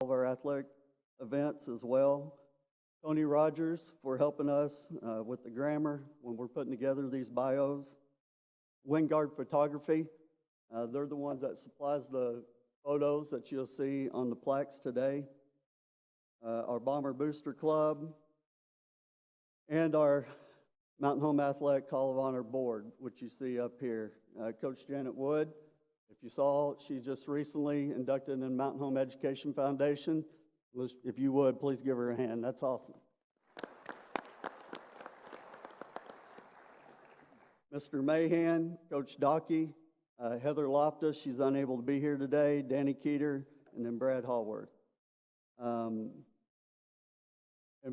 of our athletic events as well. Tony Rogers for helping us with the grammar when we're putting together these bios. Wingard Photography, they're the ones that supplies the photos that you'll see on the plaques today. Our Bomber Booster Club, and our Mountain Home Athletic Hall of Honor Board, which you see up here. Coach Janet Wood, if you saw, she just recently inducted in Mountain Home Education Foundation. If you would, please give her a hand. That's awesome. Mr. Mahan, Coach Dockey, Heather Loftus, she's unable to be here today, Danny Keeter, and then Brad Hallworth. And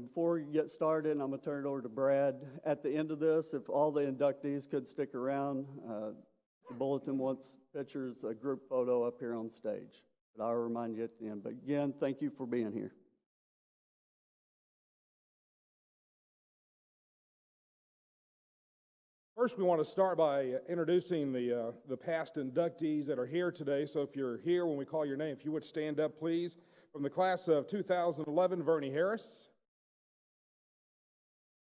before we get started, I'm going to turn it over to Brad. At the end of this, if all the inductees could stick around, the bulletin wants pictures, a group photo up here on stage. But I'll remind you at the end. But again, thank you for being here. First, we want to start by introducing the past inductees that are here today. So if you're here when we call your name, if you would stand up, please. From the class of 2011, Vernie Harris.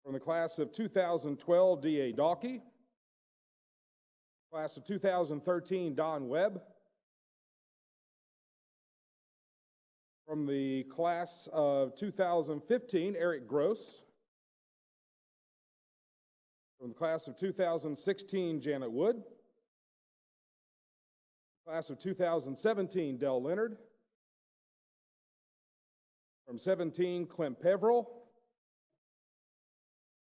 From the class of 2012, D.A. Dalkey. Class of 2013, Don Webb. From the class of 2015, Eric Gross. From the class of 2016, Janet Wood. Class of 2017, Dell Leonard. From 17, Clint Peverell.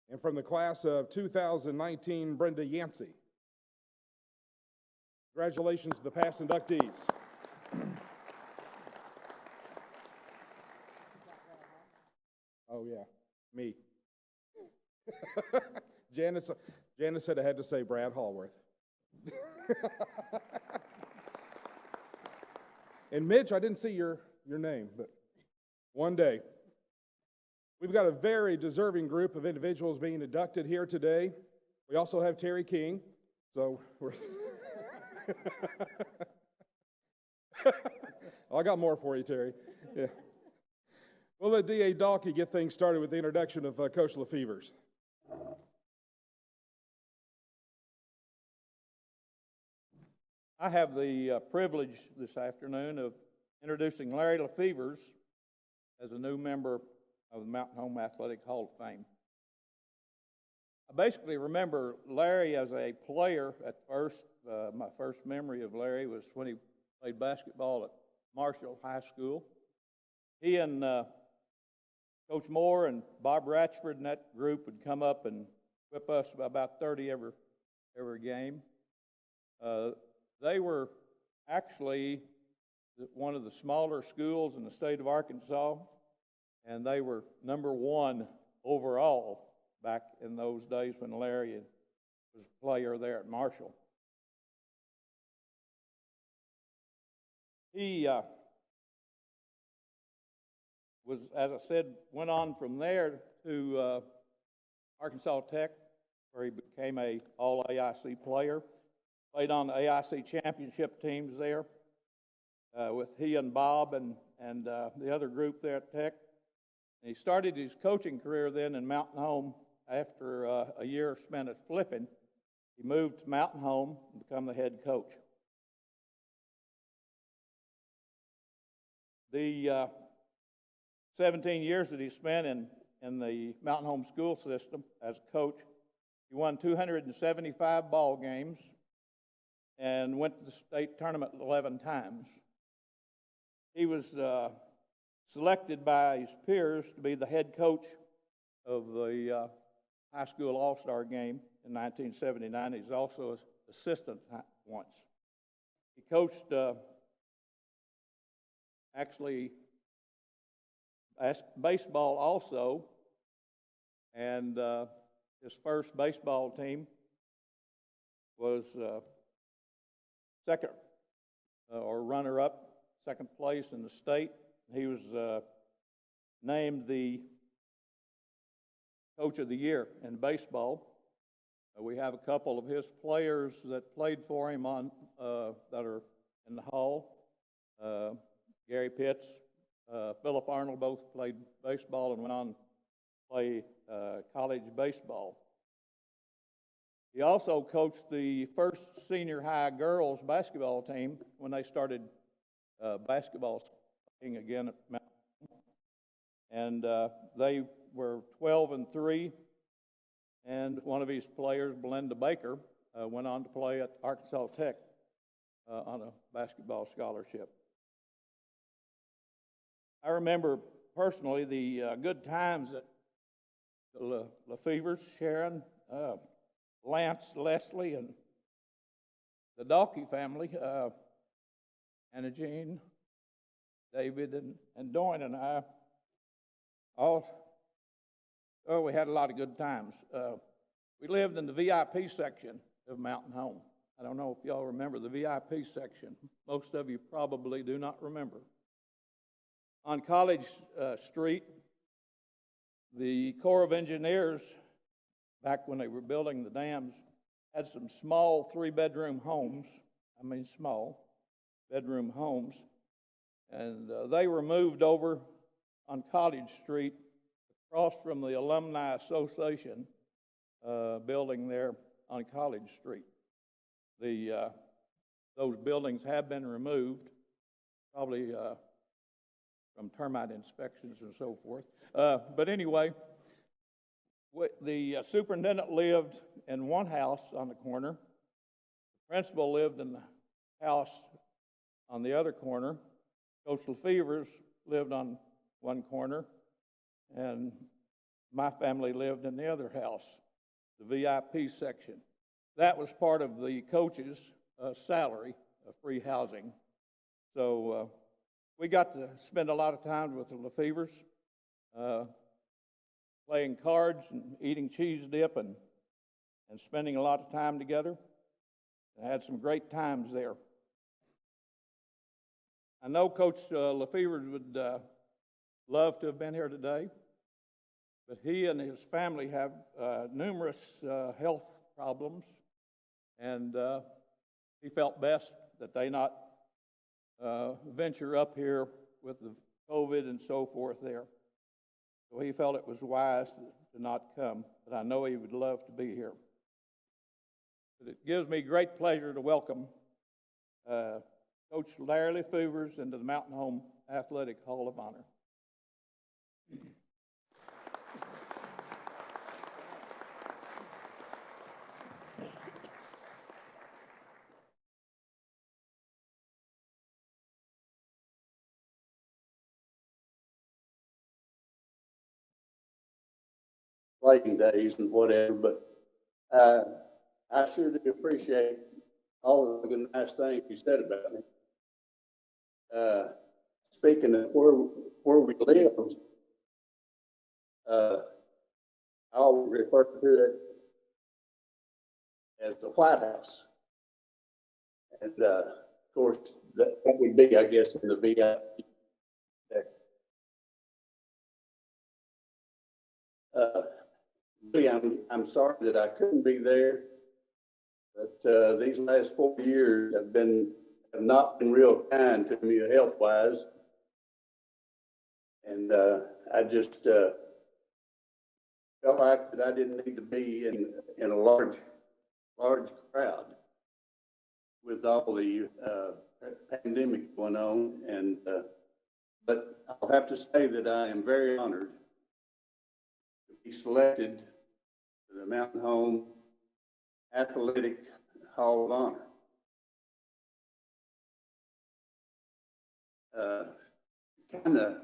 And from the class of 2019, Brenda Yancey. Congratulations to the past inductees. Oh, yeah, me. Janice said I had to say Brad Hallworth. And Mitch, I didn't see your name, but one day. We've got a very deserving group of individuals being inducted here today. We also have Terry King, so we're I got more for you, Terry. Yeah. We'll let D.A. Dalkey get things started with the introduction of Coach Lefevers. I have the privilege this afternoon of introducing Larry Lefevers as a new member of the Mountain Home Athletic Hall of Fame. I basically remember Larry as a player at first. My first memory of Larry was when he played basketball at Marshall High School. He and Coach Moore and Bob Ratchford and that group would come up and whip us about 30 every game. They were actually one of the smaller schools in the state of Arkansas, and they were number one overall back in those days when Larry was a player there at Marshall. He was, as I said, went on from there to Arkansas Tech, where he became a All-AIC player. Played on the AIC championship teams there with he and Bob and the other group there at Tech. And he started his coaching career then in Mountain Home after a year spent at Flippin. He moved to Mountain Home and became the head coach. The 17 years that he spent in the Mountain Home school system as a coach, he won 275 ball games and went to the state tournament 11 times. He was selected by his peers to be the head coach of the high school all-star game in 1979. He's also an assistant once. He coached actually baseball also, and his first baseball team was second or runner-up, second place in the state. He was named the Coach of the Year in baseball. We have a couple of his players that played for him on that are in the hall. Gary Pitts Phillip, Arnold both played baseball and went on to play college baseball. He also coached the first senior high girls basketball team when they started basketball playing again at Mount. And they were 12-3, and one of his players, Belinda Baker, went on to play at Arkansas Tech on a basketball scholarship. I remember personally the good times that the Lefevers, Sharon, Lance, Leslie, and the Dalkey family, Anna Jean, David, and Doyne and I, we had a lot of good times. We lived in the VIP section of Mountain Home. I don't know if y'all remember the VIP section. Most of you probably do not remember. On College Street, the Corps of Engineers, back when they were building the dams, had some small three-bedroom homes. I mean small bedroom homes. And they were moved over on College Street across from the Alumni Association building there on College Street. Those buildings have been removed, probably from termite inspections and so forth. But anyway, the superintendent lived in one house on the corner. The principal lived in the house on the other corner. Coach Lefevers lived on one corner, and my family lived in the other house, the VIP section. That was part of the coach's salary of free housing. So we got to spend a lot of time with the Lefevers, playing cards and eating cheese dip and spending a lot of time together. I had some great times there. I know Coach Lefevers would love to have been here today, but he and his family have numerous health problems, and he felt best that they not venture up here with the COVID and so forth there. So he felt it was wise to not come, but I know he would love to be here. But it gives me great pleasure to welcome Coach Larry Lefevers into the Mountain Home Athletic Hall of Honor. Playing days and whatever, but I sure do appreciate all of the nice things you said about me. Speaking of where we lived, I always refer to it as the White House. And of course, that would be, I guess, in the VIP section. Really, I'm sorry that I couldn't be there, but these last 4 years have not been real kind to me health-wise, and I just felt like that I didn't need to be in a large crowd with all the pandemic going on, and but I'll have to say that I am very honored to be selected to the Mountain Home Athletic Hall of Honor. Kind of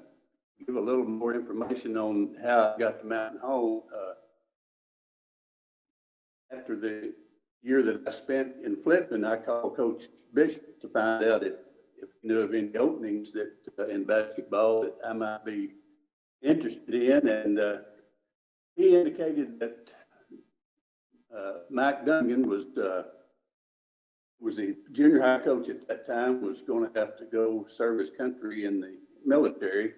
give a little more information on how I got to Mountain Home. After the year that I spent in Flippin, I called Coach Bishop to find out if he knew of any openings that in basketball that I might be interested in, and he indicated that Mike Dungan was the junior high coach at that time, was going to have to go serve his country in the military,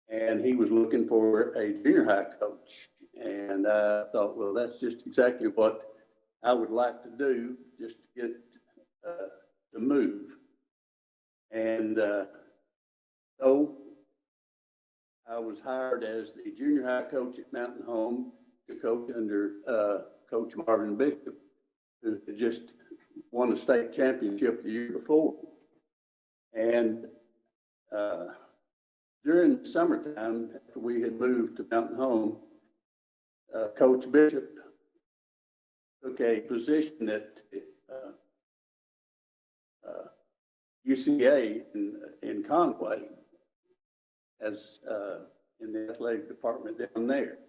and he was looking for a junior high coach. And I thought, well, that's just exactly what I would like to do, just to get to move. And so I was hired as the junior high coach at Mountain Home to coach under Coach Marvin Bishop, who had just won a state championship the year before. And during the summertime, after we had moved to Mountain Home, Coach Bishop took a position at UCA in Conway as in the athletic department down there.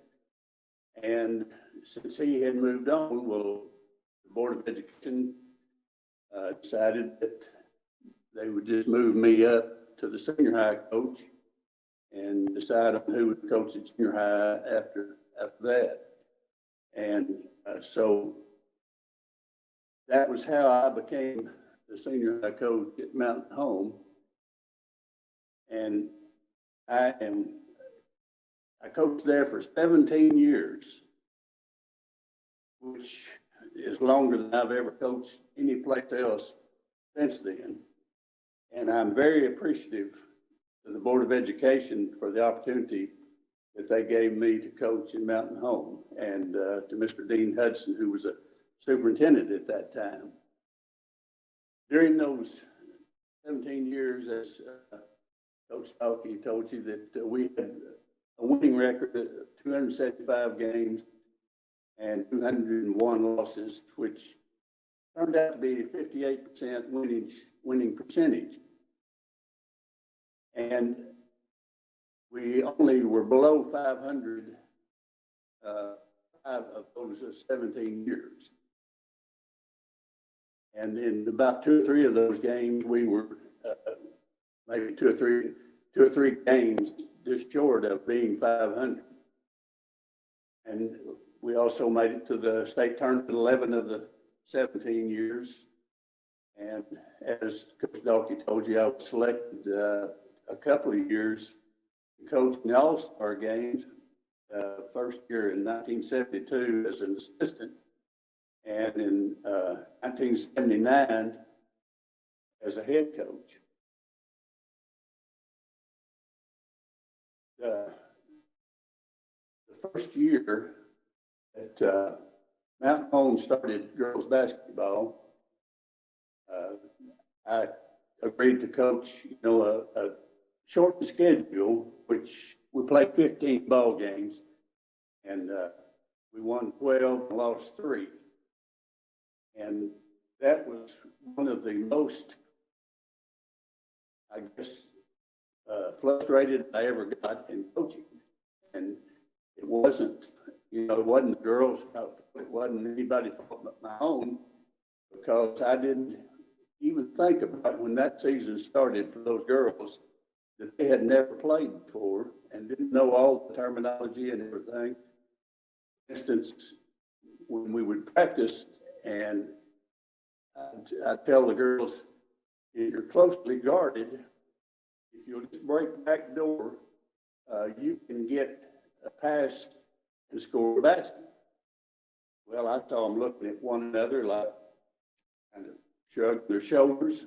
And since he had moved on, well, the Board of Education decided that they would just move me up to the senior high coach and decide on who would coach the junior high after that. And so that was how I became the senior high coach at Mountain Home. And I coached there for 17 years, which is longer than I've ever coached any place else since then. And I'm very appreciative to the Board of Education for the opportunity that they gave me to coach in Mountain Home, and to Mr. Dean Hudson, who was a superintendent at that time. During those 17 years, as Coach Stalkey told you, that we had a winning record of 275 games and 201 losses, which turned out to be a 58% winning percentage. And we only were below 500 5 of those 17 years. And in about 2 or 3 of those games, we were maybe two or three games just short of being 500. And we also made it to the state tournament 11 of the 17 years. And as Coach Dalkey told you, I was selected a couple of years to coach in the All-Star games. First year in 1972 as an assistant, and in 1979 as a head coach. The first year that Mountain Home started girls basketball, I agreed to coach, a short schedule, which we played 15 ball games, and we won 12 and lost 3. And that was one of the most, I guess, frustrated I ever got in coaching. And it wasn't, it wasn't the girls' fault. It wasn't anybody's fault but my own, because I didn't even think about when that season started for those girls that they had never played before and didn't know all the terminology and everything. For instance, when we would practice, and I'd tell the girls, if you're closely guarded, if you'll just break the back door, you can get a pass and score a basket. Well, I saw them looking at one another, like kind of shrugging their shoulders.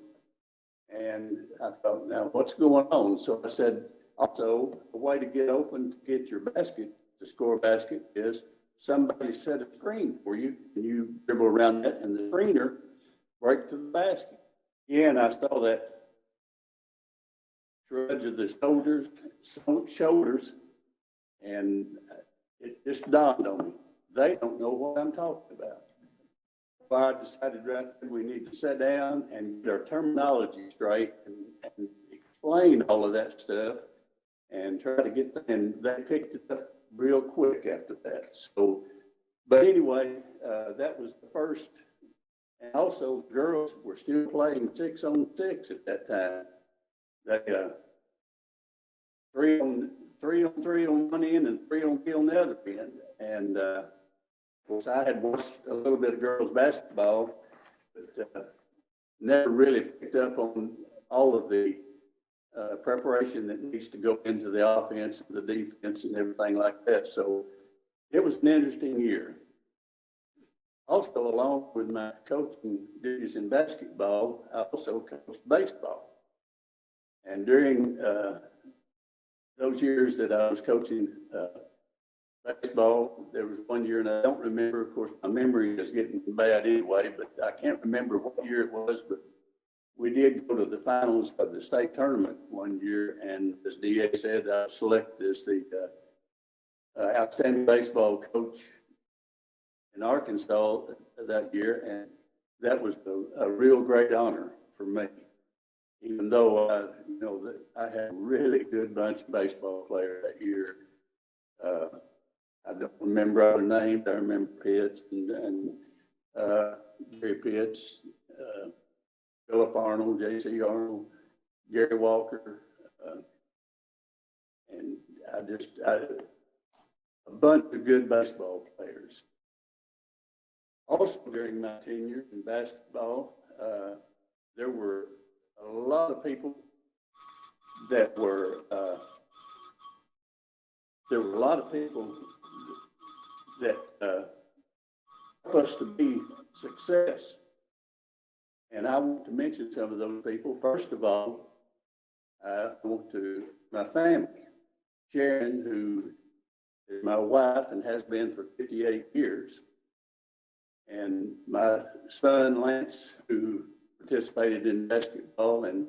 And I thought, now what's going on? So I said, also, a way to get open to get your basket, to score a basket, is somebody set a screen for you, and you dribble around that, and the screener break to the basket. Again, I saw that shrug of the shoulders, and it just dawned on me. They don't know what I'm talking about. So I decided right then we need to sit down and get our terminology straight and explain all of that stuff and try to get them. And they picked it up real quick after that. So, but anyway, that was the first. And also, the girls were still playing 6-on-6 at that time. They 3-on-3 on one end and 3-on-3 on the other end. And of course, I had watched a little bit of girls basketball, but never really picked up on all of the preparation that needs to go into the offense and the defense and everything like that. So it was an interesting year. Also, along with my coaching duties in basketball, I also coached baseball. And during those those years that I was coaching baseball, there was one year, and I don't remember, of course, my memory is getting bad anyway, but I can't remember what year it was, but we did go to the finals of the state tournament one year, and as DA said, I was selected as the outstanding baseball coach in Arkansas that year, and that was a real great honor for me. Even though I had a really good bunch of baseball players that year. I don't remember other names. I remember Pitts and Gary Pitts, Phillip Arnold, J.C. Arnold, Gary Walker, and a bunch of good baseball players. Also, during my tenure in basketball, there were a lot of people that were, that helped us to be success. And I want to mention some of those people. First of all, I want to my family, Sharon, who is my wife and has been for 58 years, and my son, Lance, who participated in basketball and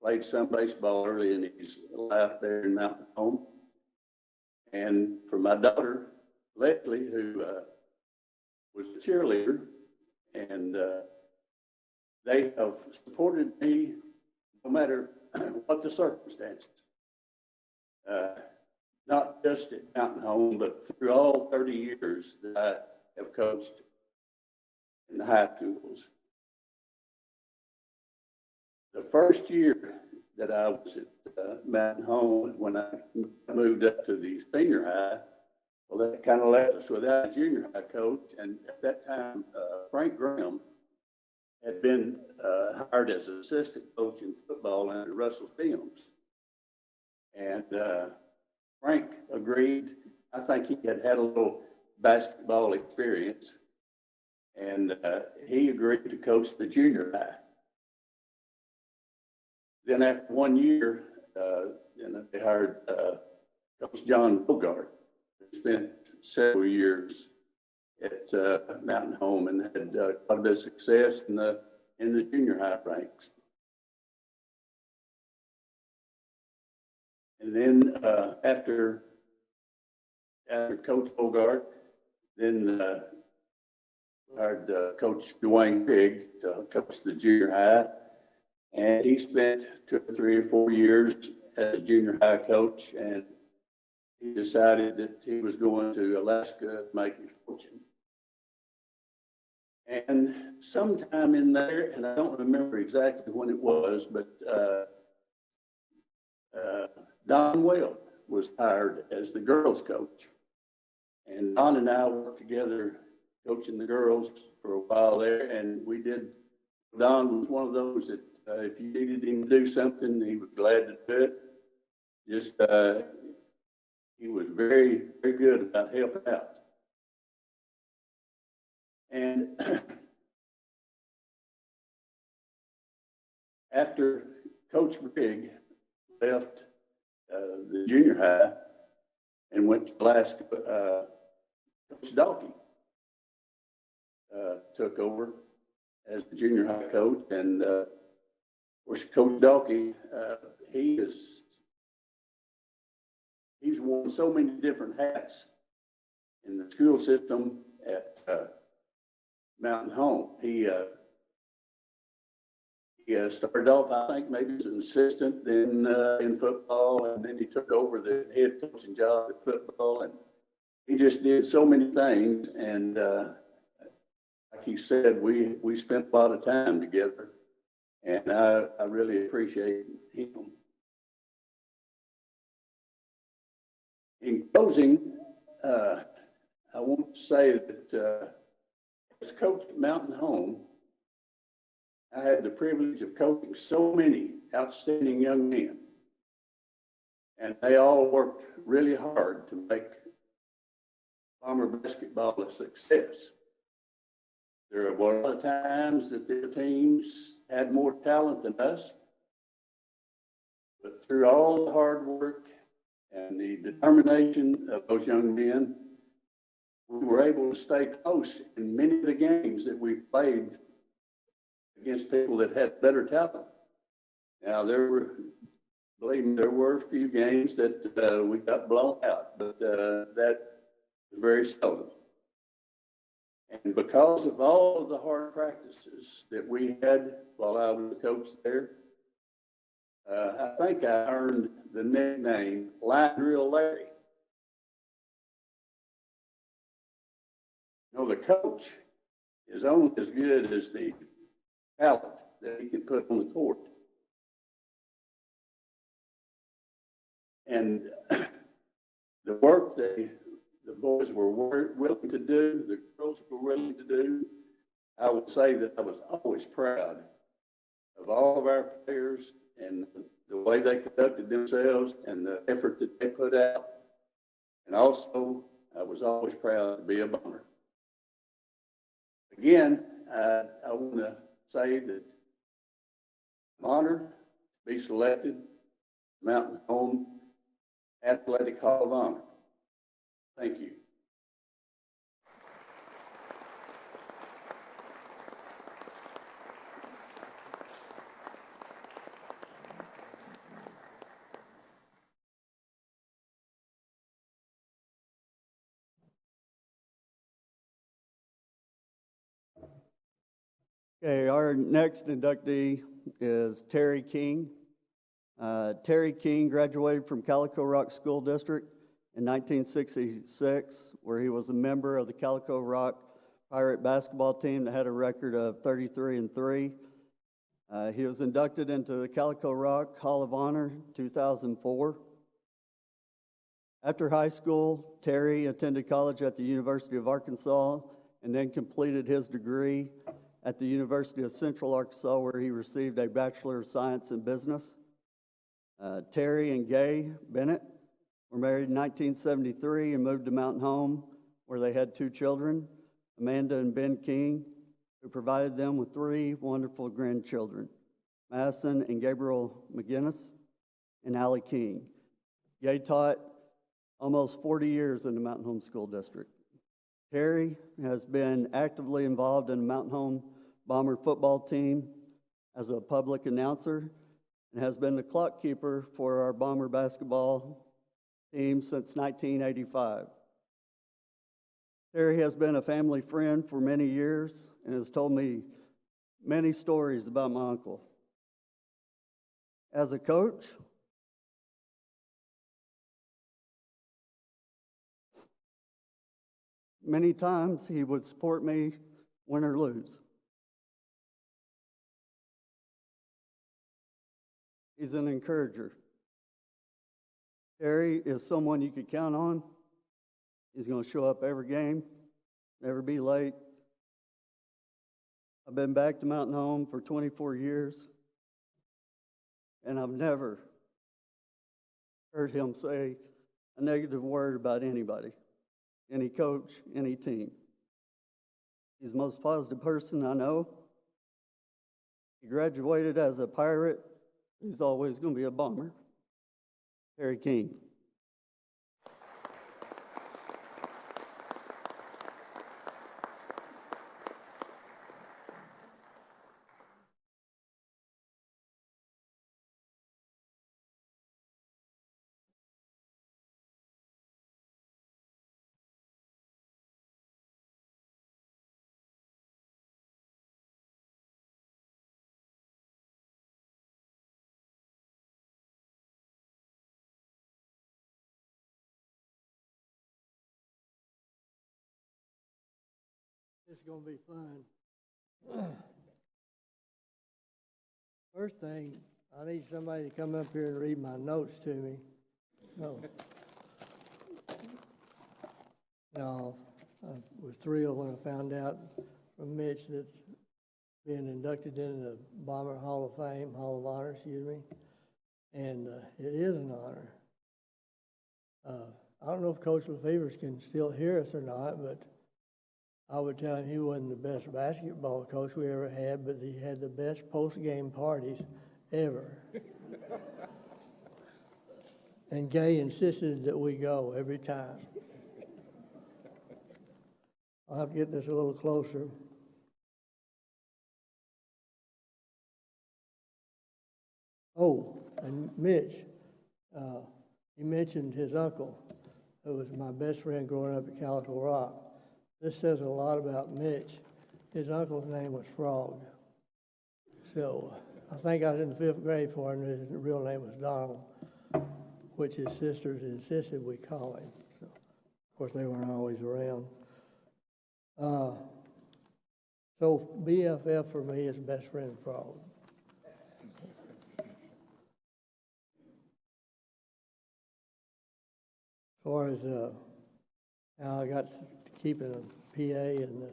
played some baseball early in his life there in Mountain Home. And for my daughter, Leslie, who was a cheerleader, and they have supported me no matter what the circumstances. Not just at Mountain Home, but through all 30 years that I have coached in the high schools. The first year that I was at Mountain Home, when I moved up to the senior high, well, that kind of left us without a junior high coach. And at that time, Frank Graham had been hired as an assistant coach in football under Russell Sims. And Frank agreed. I think he had a little basketball experience. And he agreed to coach the junior high. Then after 1 year, then they hired Coach John Bogart, who spent several years at Mountain Home and had quite a bit of success in the junior high ranks. And then after Coach Bogart, then hired Coach Dwayne Grigg to coach the junior high. And he spent 2 or 3 or 4 years as a junior high coach, and he decided that he was going to Alaska to make his fortune. And sometime in there, and I don't remember exactly when it was, but Don Weld was hired as the girls coach. And Don and I worked together coaching the girls for a while there, and we did. Don was one of those that if you needed him to do something, he was glad to do it. Just, he was very, very good about helping out. And after Coach Grigg left the junior high and went to Alaska, Coach Dalkey took over as the junior high coach. And of course, Coach Dalkey, he's worn so many different hats in the school system at Mountain Home. He started off, I think, maybe as an assistant, then in football, and then he took over the head coaching job at football, and he just did so many things. And like he said, we spent a lot of time together, and I really appreciate him. In closing, I want to say that as coach at Mountain Home, I had the privilege of coaching so many outstanding young men, and they all worked really hard to make Bomber basketball a success. There were a lot of times that their teams had more talent than us, but through all the hard work and the determination of those young men, we were able to stay close in many of the games that we played against people that had better talent. Now, believe me, there were a few games that we got blown out, but that was very seldom. And because of all of the hard practices that we had while I was the coach there, I think I earned the nickname Line Drill Larry. You know, the coach is only as good as the talent that he can put on the court. And the work that the boys were willing to do, the girls were willing to do, I would say that I was always proud of all of our players and the way they conducted themselves and the effort that they put out. And also, I was always proud to be a Bomber. Again, I want to say that I'm honored to be selected Mountain Home Athletic Hall of Honor. Thank you. Okay, our next inductee is Terry King. Terry King graduated from Calico Rock School District in 1966, where he was a member of the Calico Rock Pirate basketball team that had a record of 33-3. He was inducted into the Calico Rock Hall of Honor in 2004. After high school, Terry attended college at the University of Arkansas and then completed his degree at the University of Central Arkansas, where he received a Bachelor of Science in Business. Terry and Gay Bennett were married in 1973 and moved to Mountain Home, where they had 2 children, Amanda and Ben King, who provided them with 3 wonderful grandchildren, Madison and Gabriel McGinnis and Allie King. Gay taught almost 40 years in the Mountain Home School District. Terry has been actively involved in the Mountain Home Bomber football team as a public announcer and has been the clock keeper for our Bomber basketball team since 1985. Terry has been a family friend for many years and has told me many stories about my uncle. As a coach, many times he would support me, win or lose. He's an encourager. Terry is someone you could count on. He's going to show up every game, never be late. I've been back to Mountain Home for 24 years, and I've never heard him say a negative word about anybody, any coach, any team. He's the most positive person I know. He graduated as a Pirate. He's always going to be a Bomber. Terry King. This is going to be fun. First thing, I need somebody to come up here and read my notes to me. No. No, I was thrilled when I found out from Mitch that being inducted into the Bomber Hall of Fame, Hall of Honor, excuse me, and it is an honor. I don't know if Coach Lefevers can still hear us or not, but I would tell him he wasn't the best basketball coach we ever had, but he had the best post-game parties ever. And Gay insisted that we go every time. I'll have to get this a little closer. Oh, and Mitch, he mentioned his uncle, who was my best friend growing up at Calico Rock. This says a lot about Mitch. His uncle's name was Frog. So I think I was in the 5th grade before I knew his real name was Donald, which his sisters insisted we call him. So, of course, they weren't always around. So BFF for me is best friend Frog. As far as how I got to keeping a PA and the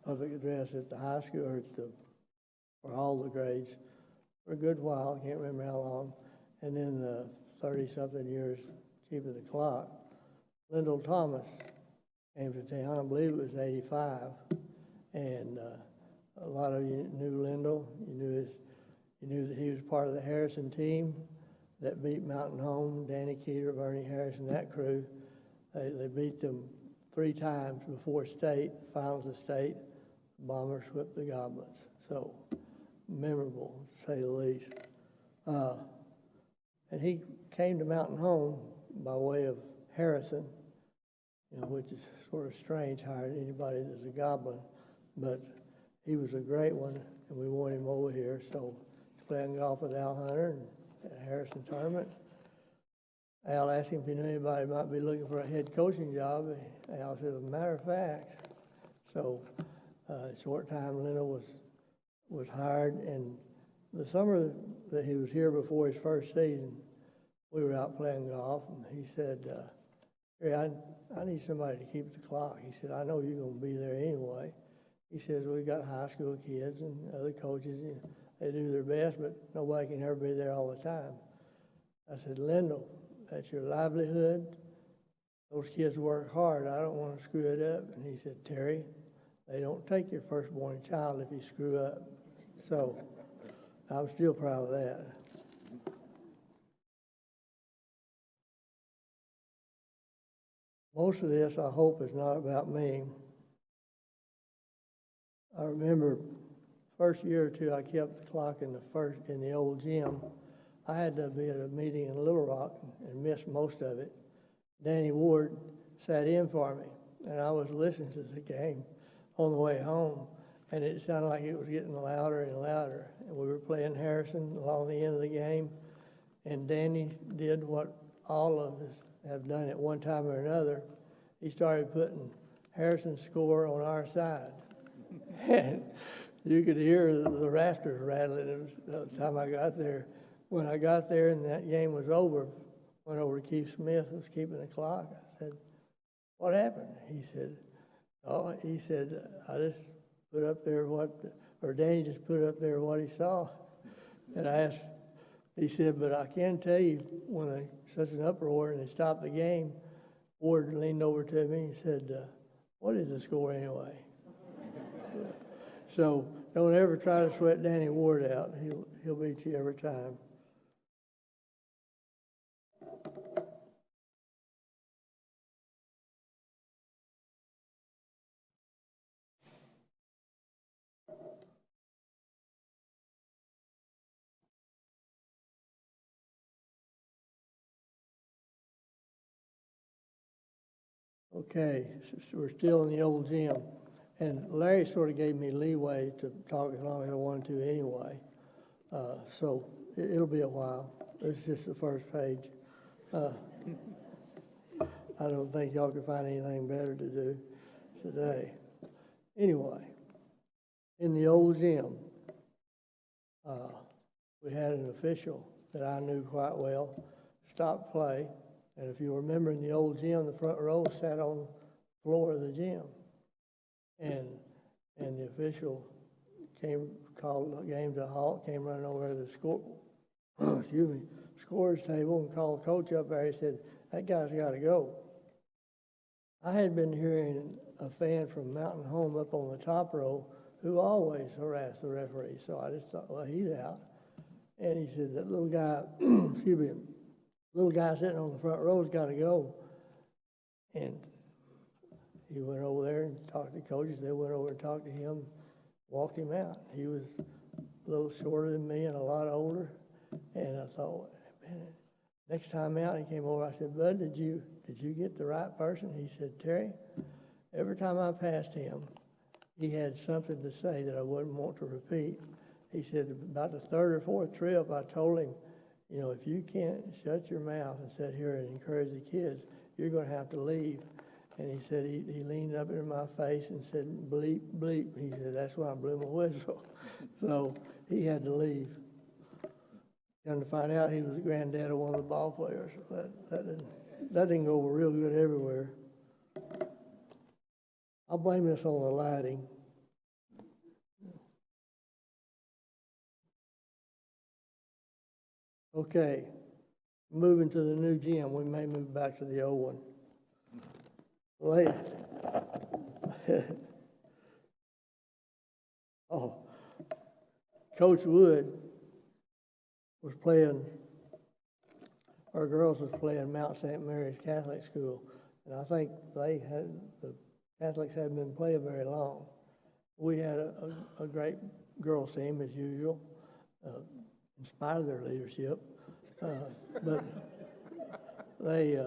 public address at the high school, or for all the grades, for a good while, I can't remember how long, and then the 30-something years keeping the clock. Lindell Thomas came to town, I believe it was 85, and a lot of you knew Lindell. You knew that he was part of the Harrison team that beat Mountain Home, Danny Keeter, Bernie Harrison, that crew. They beat them 3 times before state, finals of state. The Bombers swept the Goblins. So memorable, to say the least. And he came to Mountain Home by way of Harrison, which is sort of strange, hiring anybody that's a Goblin. But he was a great one, and we wanted him over here. So playing golf with Al Hunter and at a Harrison tournament. Al asked him if he knew anybody might be looking for a head coaching job. Al said, as a matter of fact. So short time, Lindell was hired, and the summer that he was here before his first season, we were out playing golf, and he said, hey, I need somebody to keep the clock. He said, I know you're going to be there anyway. He says, we got high school kids and other coaches, and they do their best, but nobody can ever be there all the time. I said, Lindell, that's your livelihood. Those kids work hard. I don't want to screw it up. And he said, Terry, they don't take your firstborn child if you screw up. So I'm still proud of that. Most of this, I hope, is not about me. I remember first year or two, I kept the clock in the old gym. I had to be at a meeting in Little Rock and missed most of it. Danny Ward sat in for me, and I was listening to the game on the way home, and it sounded like it was getting louder and louder. And we were playing Harrison along the end of the game, and Danny did what all of us have done at one time or another. He started putting Harrison's score on our side. And you could hear the rafters rattling the time I got there. When I got there and that game was over, went over to Keith Smith, who was keeping the clock. I said, what happened? He said, I just put up there Danny just put up there what he saw. And I asked, he said, but I can tell you, when such an uproar and they stopped the game, Ward leaned over to me and said, what is the score anyway? So don't ever try to sweat Danny Ward out. He'll beat you every time. Okay, so we're still in the old gym. And Larry sort of gave me leeway to talk as long as I wanted to anyway. So it'll be a while. This is just the first page. I don't think y'all can find anything better to do today. Anyway, in the old gym, we had an official that I knew quite well stop play. And if you remember, in the old gym, the front row sat on the floor of the gym. And the official called the game to a halt, came running over to the scores table and called the coach up there. He said, that guy's got to go. I had been hearing a fan from Mountain Home up on the top row who always harassed the referee. So I just thought, well, he's out. And he said, that little guy, excuse me, little guy sitting on the front row's got to go. And he went over there and talked to the coaches. They went over and talked to him, walked him out. He was a little shorter than me and a lot older. And I thought, man, next time out, he came over. I said, Bud, did you get the right person? He said, Terry, every time I passed him, he had something to say that I wouldn't want to repeat. He said, about the third or fourth trip, I told him, you know, if you can't shut your mouth and sit here and encourage the kids, you're going to have to leave. And he said, he leaned up in my face and said, bleep, bleep. He said, that's why I blew my whistle. So he had to leave. Come to find out, he was the granddad of one of the ball players. So that didn't go over real good everywhere. I'll blame this on the lighting. Okay, moving to the new gym. We may move back to the old one. Later. Oh, Coach Wood was playing, our girls was playing Mount St. Mary's Catholic School, and I think the Catholics hadn't been playing very long. We had a great girls team as usual, in spite of their leadership, but they,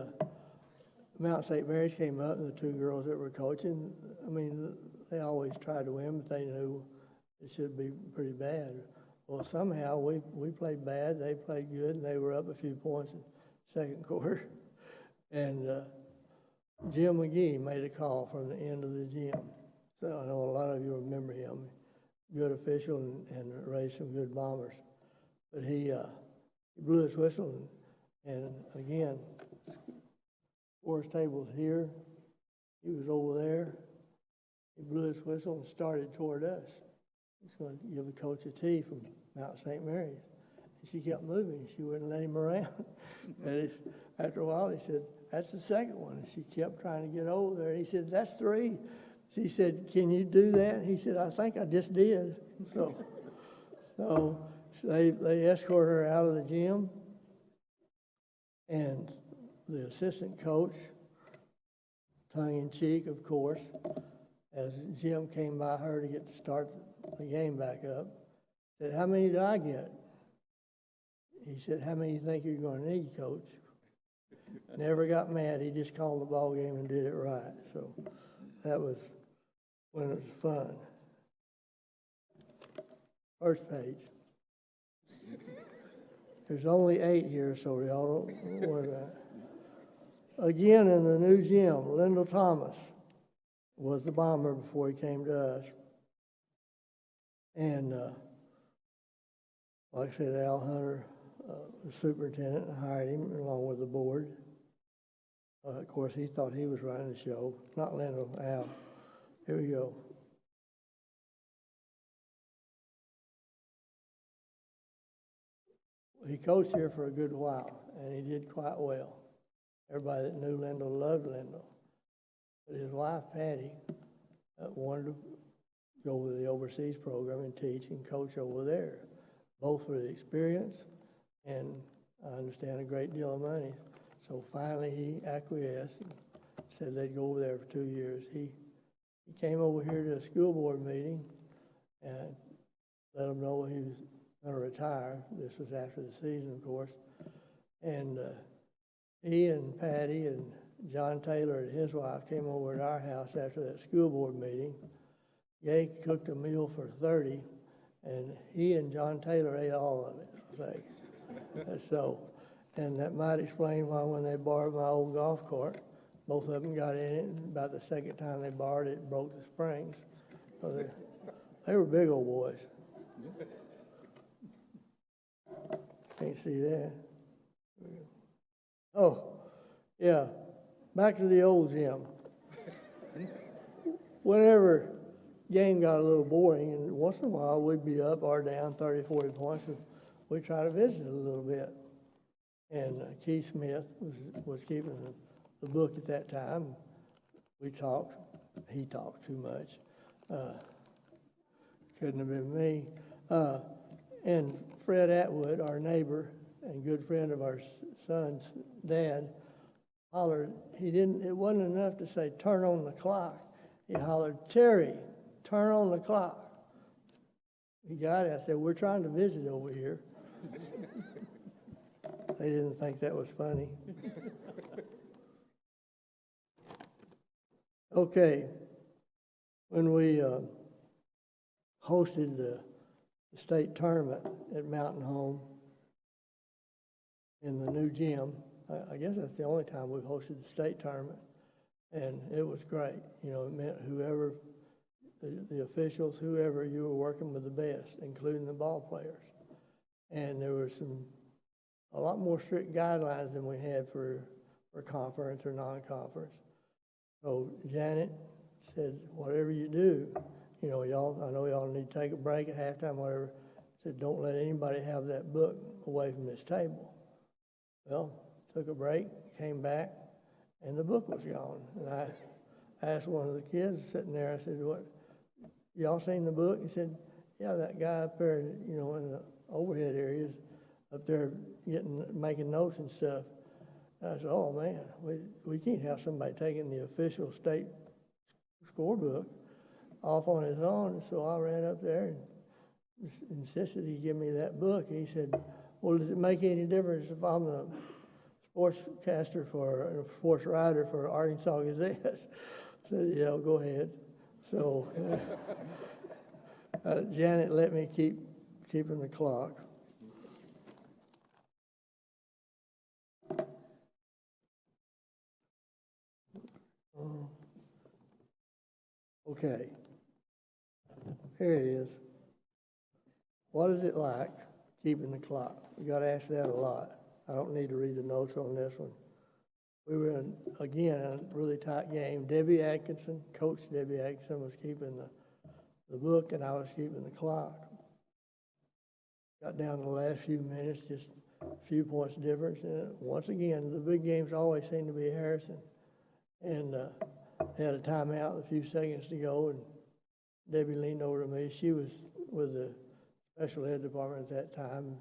Mount St. Mary's came up, and the two girls that were coaching, I mean, they always tried to win, but they knew it should be pretty bad. Well, somehow we played bad, they played good, and they were up a few points in the second quarter. And Jim Mcgee made a call from the end of the gym. So I know a lot of you remember him. Good official and raised some good bombers. But he blew his whistle, and again, Forrest table's here. He was over there. He blew his whistle and started toward us. He's going to give the coach a tee from Mount St. Mary's. And she kept moving. She wouldn't let him around. And after a while, he said, that's the second one. And she kept trying to get over there. And he said, that's three. She said, can you do that? And he said, I think I just did. So they escorted her out of the gym. And the assistant coach, tongue-in-cheek, of course, as Jim came by her to get to start the game back up, said, how many do I get? He said, how many do you think you're going to need, Coach? Never got mad. He just called the ball game and did it right. So that was when it was fun. First page. There's only 8 here, so y'all don't worry about it. Again, in the new gym, Lindell Thomas was the bomber before he came to us. And like I said, Al Hunter, the superintendent, hired him along with the board. Of course, he thought he was running the show. Not Lindell, Al. Here we go. He coached here for a good while, and he did quite well. Everybody that knew Lindell loved Lindell. But his wife, Patty, wanted to go with the overseas program and teach and coach over there, both for the experience and, I understand, a great deal of money. So finally he acquiesced and said they'd go over there for 2 years. He came over here to a school board meeting and let them know he was going to retire. This was after the season, of course. And he and Patty and John Taylor and his wife came over to our house after that school board meeting. Gay cooked a meal for 30, and he and John Taylor ate all of it, I think. And that might explain why when they borrowed my old golf cart, both of them got in it, and about the second time they borrowed it, it broke the springs. So they were big old boys. Can't see that. Oh, yeah, back to the old gym. Whenever game got a little boring, and once in a while we'd be up or down 30, 40 points, and we'd try to visit a little bit. And Keith Smith was keeping the book at that time. We talked. He talked too much. Couldn't have been me. And Fred Atwood, our neighbor, and good friend of our son's dad, hollered, it wasn't enough to say, turn on the clock. He hollered, Terry, turn on the clock. He got it. I said, we're trying to visit over here. They didn't think that was funny. Okay, when we hosted the state tournament at Mountain Home in the new gym, I guess that's the only time we've hosted the state tournament, and it was great. You know, it meant whoever, the officials, whoever, you were working with the best, including the ball players. And there were a lot more strict guidelines than we had for conference or non-conference. So Janet said, whatever you do, you know, I know y'all need to take a break at halftime, whatever. Said, don't let anybody have that book away from this table. Well, took a break, came back, and the book was gone. And I asked one of the kids sitting there, I said, what, y'all seen the book? He said, yeah, that guy up there, you know, in the overhead areas, up there making notes and stuff. And I said, oh man, we can't have somebody taking the official state scorebook off on his own. So I ran up there and insisted he give me that book. He said, well, does it make any difference if I'm the sportscaster for a sports writer for Arkansas Gazette? I said, yeah, go ahead. So Janet let me keeping the clock. Okay, here it is. What is it like keeping the clock? We got to ask that a lot. I don't need to read the notes on this one. We were in, again, a really tight game. Debbie Atkinson, Coach Debbie Atkinson, was keeping the book, and I was keeping the clock. Got down to the last few minutes, just a few points difference. And once again, the big games always seem to be Harrison. And they had a timeout, a few seconds to go, and Debbie leaned over to me. She was with the special ed department at that time,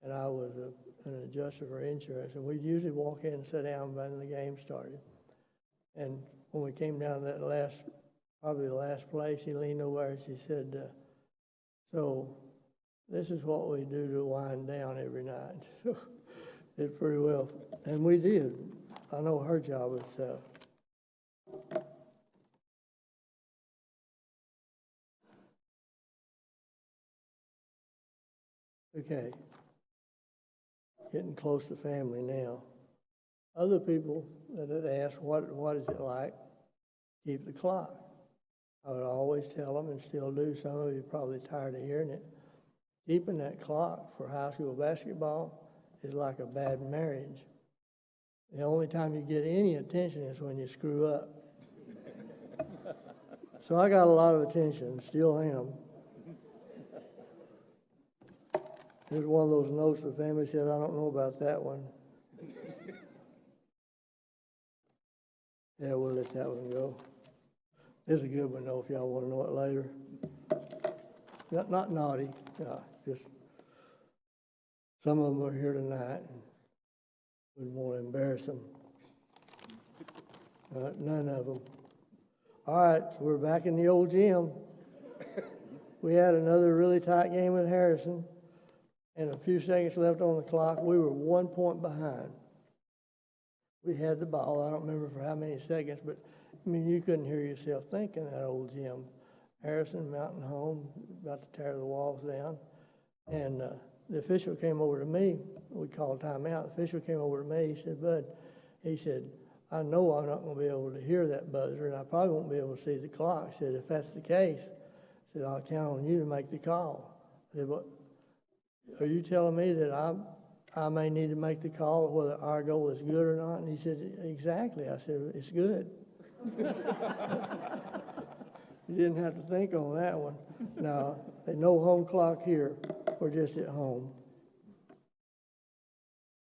and I was an adjuster for insurance. And we'd usually walk in and sit down when the game started. And when we came down to that probably the last play, she leaned over and she said, so this is what we do to wind down every night. So did pretty well. And we did. I know her job was tough. Okay, getting close to family now. Other people that had asked, what is it like? Keep the clock. I would always tell them, and still do. Some of you are probably tired of hearing it. Keeping that clock for high school basketball is like a bad marriage. The only time you get any attention is when you screw up. So I got a lot of attention, still am. Here's one of those notes the family said, I don't know about that one. Yeah, we'll let that one go. This is a good one, though, if y'all want to know it later. Not naughty, just some of them are here tonight. Wouldn't want to embarrass them. None of them. All right, we're back in the old gym. We had another really tight game with Harrison, and a few seconds left on the clock. We were 1 point behind. We had the ball. I don't remember for how many seconds, but I mean, you couldn't hear yourself think in that old gym. Harrison, Mountain Home, about to tear the walls down. And the official came over to me. We called timeout. The official came over to me. He said, Bud, he said, I know I'm not going to be able to hear that buzzer, and I probably won't be able to see the clock. He said, if that's the case, he said, I'll count on you to make the call. I said, what, are you telling me that I may need to make the call whether our goal is good or not? And he said, exactly. I said, it's good. You didn't have to think on that one. No, no home clock here. We're just at home.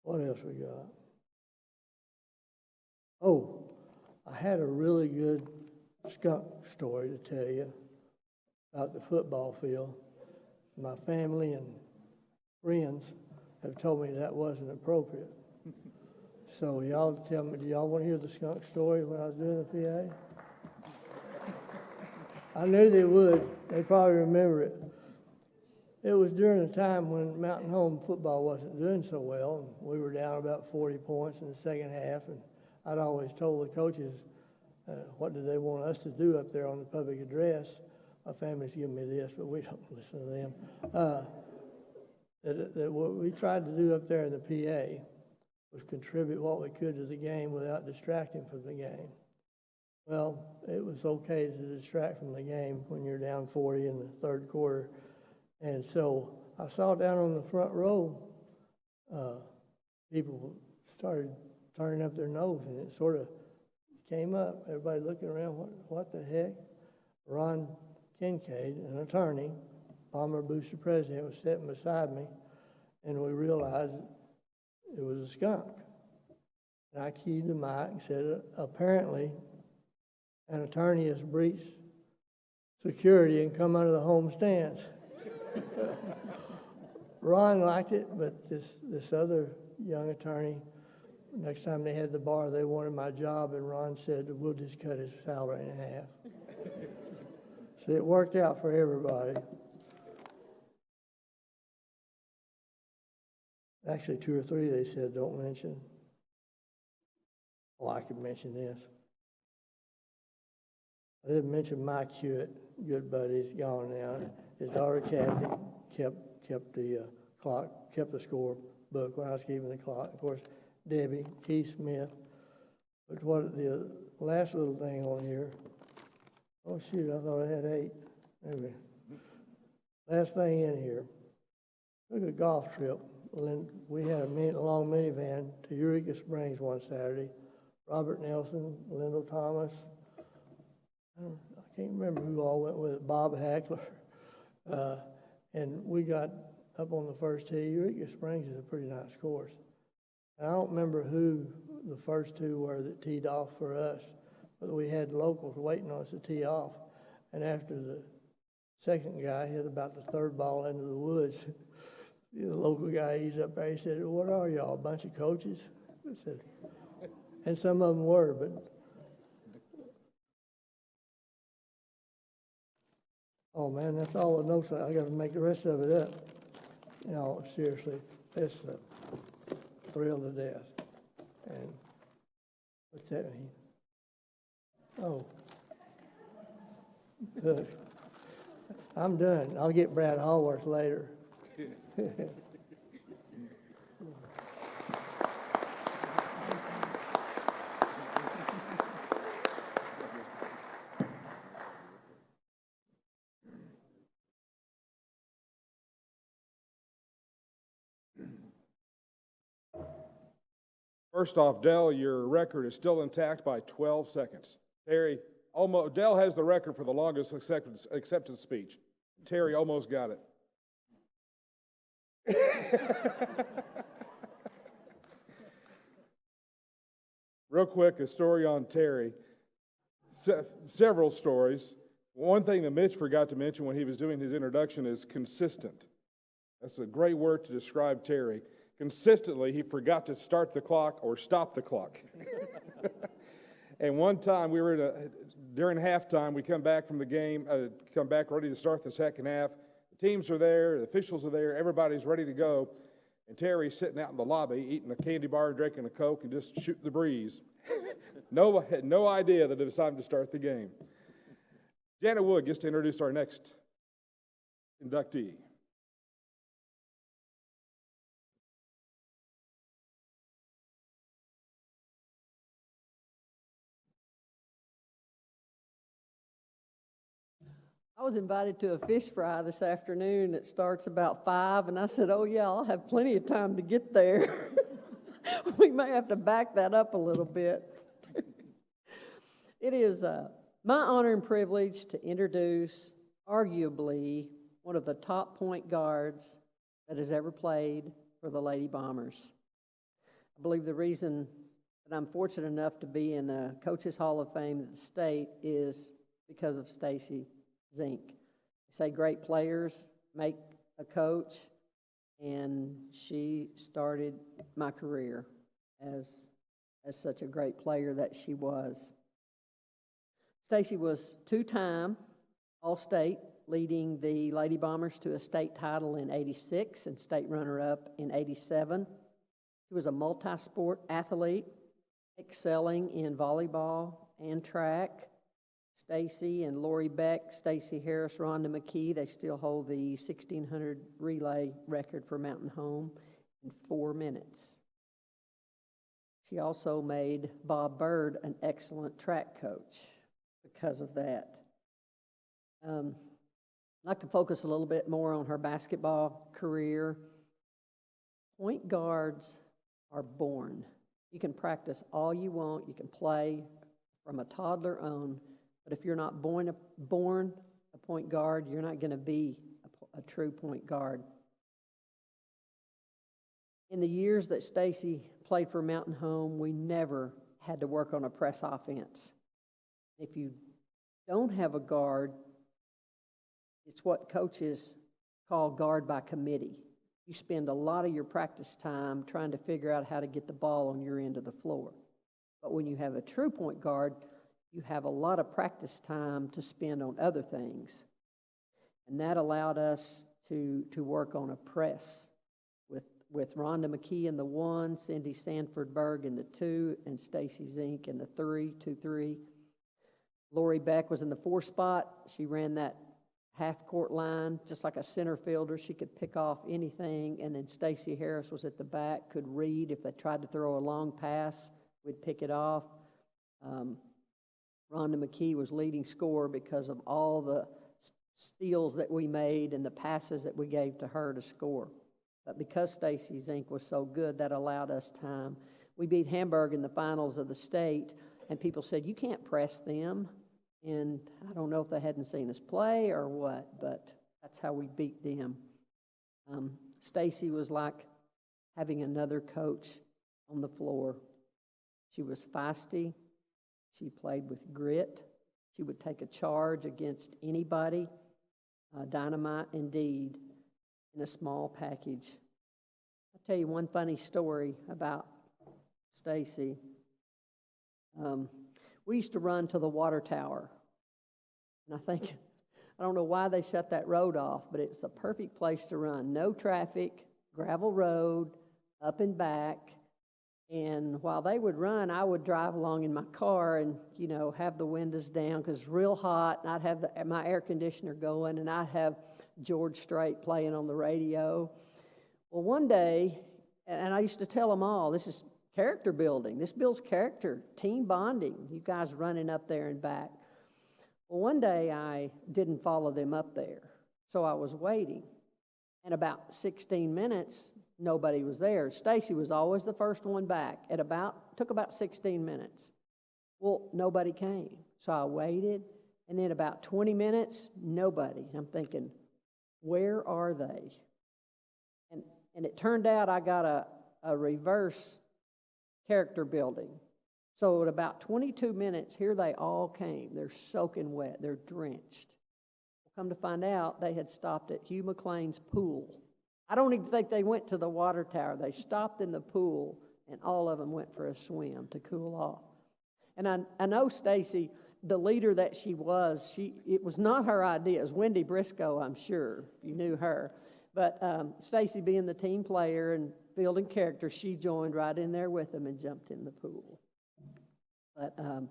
What else we got? Oh, I had a really good skunk story to tell you about the football field. My family and friends have told me that wasn't appropriate. So y'all tell me, do y'all want to hear the skunk story when I was doing the PA? I knew they would. They probably remember it. It was during a time when Mountain Home football wasn't doing so well. And we were down about 40 points in the second half, and I'd always told the coaches, what do they want us to do up there on the public address? My family's giving me this, but we don't listen to them. That what we tried to do up there in the PA was contribute what we could to the game without distracting from the game. Well, it was okay to distract from the game when you're down 40 in the third quarter. And so I saw down on the front row, people started turning up their nose, and it sort of came up. Everybody looking around, what the heck? Ron Kincaid, an attorney, Palmer Booster president, was sitting beside me, and we realized it was a skunk. And I keyed the mic and said, apparently, an attorney has breached security and come under the home stands. Ron liked it, but this other young attorney, next time they had the bar, they wanted my job, and Ron said, we'll just cut his salary in half. So it worked out for everybody. Actually, 2 or 3 they said don't mention. Oh, I could mention this. I didn't mention Mike Hewitt, good buddy. He's gone now. His daughter Kathy kept the clock, kept the score book when I was keeping the clock. Of course, Debbie, Keith Smith. But what the last little thing on here? Oh shoot! I thought I had 8. Maybe. Last thing in here. Took a golf trip. We had a long minivan to Eureka Springs one Saturday. Robert Nelson, Lindell Thomas. I can't remember who all went with it. Bob Hackler. And we got up on the first tee. Eureka Springs is a pretty nice course. And I don't remember who the first 2 were that teed off for us, but we had locals waiting on us to tee off. And after the second guy hit about the 3rd ball into the woods, the local guy, he's up there, he said, what are y'all, a bunch of coaches? I said, and some of them were, but oh man, that's all the notes. I got to make the rest of it up. You know, seriously, it's thrilled to death. And what's that mean? Oh, good. I'm done. I'll get Brad Hallworth later. First off, Dell, your record is still intact by 12 seconds. Terry, Dell has the record for the longest acceptance speech. Terry almost got it. Real quick, a story on Terry. Several stories. One thing that Mitch forgot to mention when he was doing his introduction is consistent. That's a great word to describe Terry. Consistently, he forgot to start the clock or stop the clock. And one time we were during halftime, we come back from the game, come back ready to start the second half. The teams are there, the officials are there, everybody's ready to go. And Terry's sitting out in the lobby eating a candy bar, drinking a Coke, and just shooting the breeze. Had no idea that it was time to start the game. Janet Wood gets to introduce our next inductee. I was invited to a fish fry this afternoon that starts about 5, and I said, oh yeah, I'll have plenty of time to get there. We may have to back that up a little bit. It is my honor and privilege to introduce arguably one of the top point guards that has ever played for the Lady Bombers. I believe the reason that I'm fortunate enough to be in the Coaches Hall of Fame of the state is because of Stacy Zink. They say great players make a coach, and she started my career as such a great player that she was. Stacy was two-time All-State, leading the Lady Bombers to a state title in '86 and state runner-up in '87. She was a multi-sport athlete, excelling in volleyball and track. Stacy and Lori Beck, Stacy Harris, Rhonda McGee, they still hold the 1600 relay record for Mountain Home in 4 minutes. She also made Bob Bird an excellent track coach because of that. I'd like to focus a little bit more on her basketball career. Point guards are born. You can practice all you want. You can play from a toddler on, but if you're not born a point guard, you're not going to be a true point guard. In the years that Stacy played for Mountain Home, we never had to work on a press offense. If you don't have a guard, it's what coaches call guard by committee. You spend a lot of your practice time trying to figure out how to get the ball on your end of the floor. But when you have a true point guard, you have a lot of practice time to spend on other things. And that allowed us to work on a press with Rhonda McGee in the 1, Cindy Sanford-Berg in the 2, and Stacy Zink in the 3, 2-3. Lori Beck was in the 4 spot. She ran that half-court line, just like a center fielder. She could pick off anything, and then Stacy Harris was at the back, could read. If they tried to throw a long pass, we'd pick it off. Rhonda McGee was leading scorer because of all the steals that we made and the passes that we gave to her to score. But because Stacy Zink was so good, that allowed us time. We beat Hamburg in the finals of the state, and people said, you can't press them. And I don't know if they hadn't seen us play or what, but that's how we beat them. Stacy was like having another coach on the floor. She was feisty. She played with grit. She would take a charge against anybody. Dynamite indeed, in a small package. I'll tell you one funny story about Stacy. We used to run to the water tower. And I don't know why they shut that road off, but it's the perfect place to run. No traffic, gravel road, up and back. And while they would run, I would drive along in my car and, have the windows down because it's real hot. And I'd have my air conditioner going, and I'd have George Strait playing on the radio. Well, one day, and I used to tell them all, this is character building. This builds character, team bonding, you guys running up there and back. Well, one day I didn't follow them up there, so I was waiting. And about 16 minutes, nobody was there. Stacy was always the first one back. Took about 16 minutes. Well, nobody came, so I waited. And then about 20 minutes, nobody. I'm thinking, where are they? And it turned out I got a reverse character building. So at about 22 minutes, here they all came. They're soaking wet. They're drenched. Come to find out, they had stopped at Hugh McLean's pool. I don't even think they went to the water tower. They stopped in the pool, and all of them went for a swim to cool off. And I know Stacy, the leader that she was, it was not her idea. It was Wendy Briscoe, I'm sure, if you knew her. But Stacy, being the team player and building character, she joined right in there with them and jumped in the pool. But I'd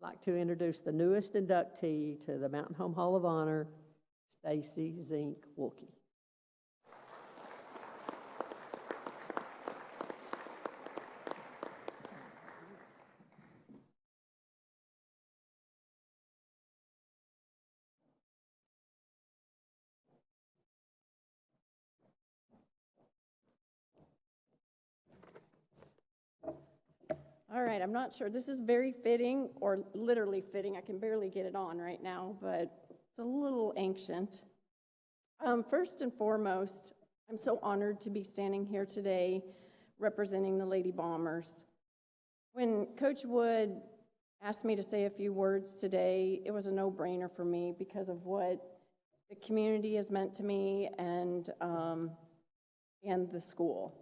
like to introduce the newest inductee to the Mountain Home Hall of Honor, Stacy Zink Wilkie. All right, I'm not sure. This is very fitting, or literally fitting. I can barely get it on right now, but it's a little ancient. First and foremost, I'm so honored to be standing here today representing the Lady Bombers. When Coach Wood asked me to say a few words today, it was a no-brainer for me because of what the community has meant to me and the school.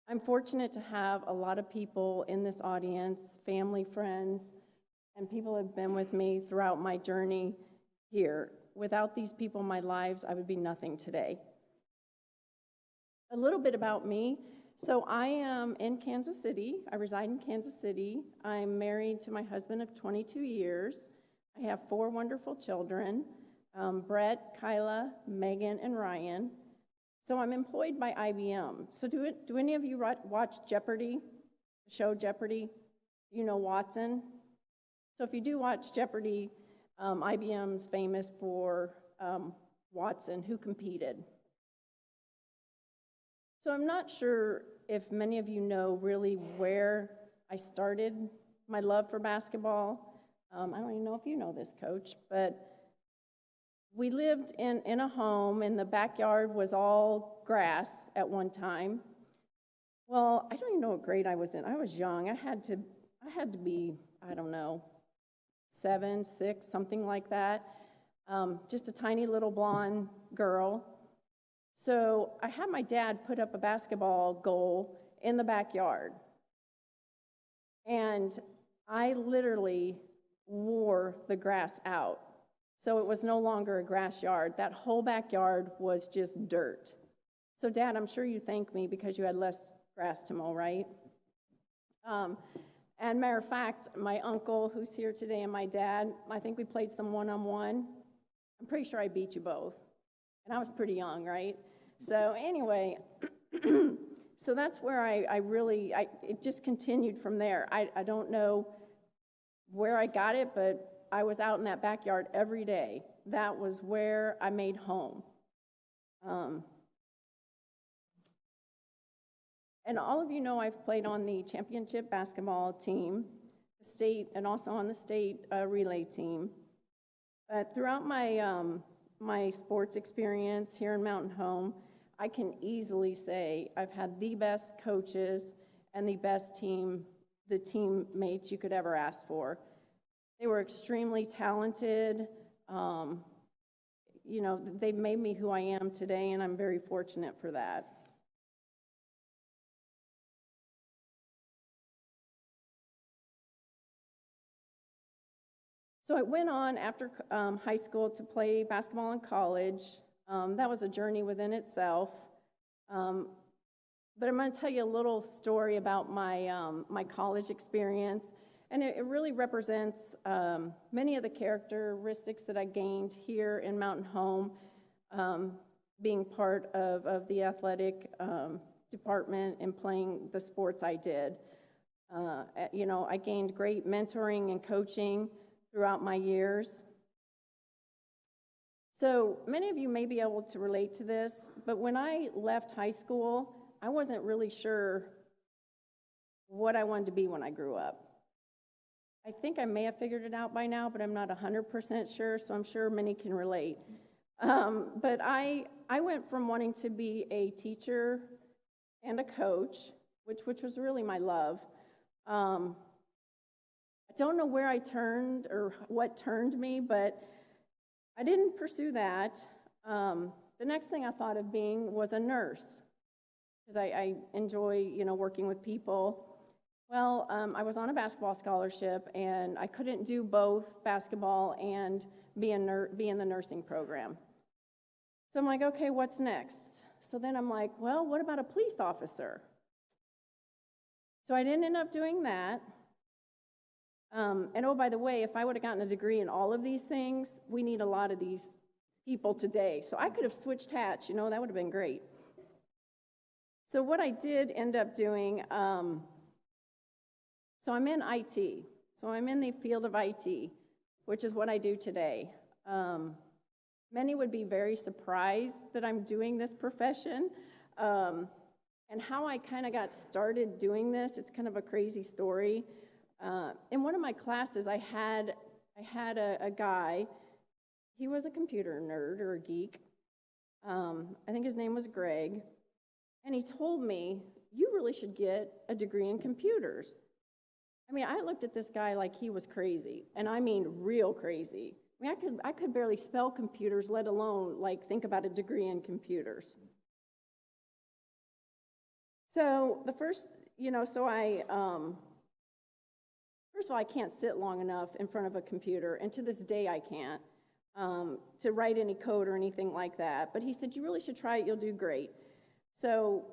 I'm fortunate to have a lot of people in this audience, family, friends, and people have been with me throughout my journey here. Without these people in my lives, I would be nothing today. A little bit about me. So I am in Kansas City. I reside in Kansas City. I'm married to my husband of 22 years. I have 4 wonderful children, Brett, Kyla, Megan, and Ryan. So I'm employed by IBM. So do any of you watch Jeopardy, the show Jeopardy? You know Watson? So if you do watch Jeopardy, IBM's famous for Watson, who competed. So I'm not sure if many of you know really where I started my love for basketball. I don't even know if you know this, Coach, but we lived in a home, and the backyard was all grass at one time. Well, I don't even know what grade I was in. I was young. I had to be, I don't know, 7, 6, something like that. Just a tiny little blonde girl. So I had my dad put up a basketball goal in the backyard. And I literally wore the grass out. So it was no longer a grass yard. That whole backyard was just dirt. So Dad, I'm sure you thank me because you had less grass to mow, right? And matter of fact, my uncle who's here today and my dad, I think we played some one-on-one. I'm pretty sure I beat you both. And I was pretty young, right? So anyway, so that's where it just continued from there. I don't know where I got it, but I was out in that backyard every day. That was where I made home. And all of you know I've played on the championship basketball team, the state, and also on the state relay team. But throughout my sports experience here in Mountain Home, I can easily say I've had the best coaches and the best teammates you could ever ask for. They were extremely talented. They've made me who I am today, and I'm very fortunate for that. So I went on after high school to play basketball in college. That was a journey within itself. But I'm going to tell you a little story about my college experience. And it really represents many of the characteristics that I gained here in Mountain Home, being part of the athletic department and playing the sports I did. I gained great mentoring and coaching throughout my years. So many of you may be able to relate to this, but when I left high school, I wasn't really sure what I wanted to be when I grew up. I think I may have figured it out by now, but I'm not 100% sure, so I'm sure many can relate. But I went from wanting to be a teacher and a coach, which was really my love. I don't know where I turned or what turned me, but I didn't pursue that. The next thing I thought of being was a nurse, because I enjoy, working with people. Well, I was on a basketball scholarship, and I couldn't do both basketball and be in the nursing program. So I'm like, okay, what's next? So then I'm like, well, what about a police officer? So I didn't end up doing that. And oh, by the way, if I would have gotten a degree in all of these things, we need a lot of these people today. So I could have switched hats, that would have been great. So what I did end up doing, so I'm in IT. So I'm in the field of IT, which is what I do today. Many would be very surprised that I'm doing this profession. And how I kind of got started doing this, it's kind of a crazy story. In one of my classes, I had a guy. He was a computer nerd or a geek. I think his name was Greg. And he told me, you really should get a degree in computers. I mean, I looked at this guy like he was crazy, and I mean real crazy. I mean, I could barely spell computers, let alone like think about a degree in computers. So the first, first of all, I can't sit long enough in front of a computer, and to this day I can't, to write any code or anything like that. But he said, you really should try it, you'll do great. So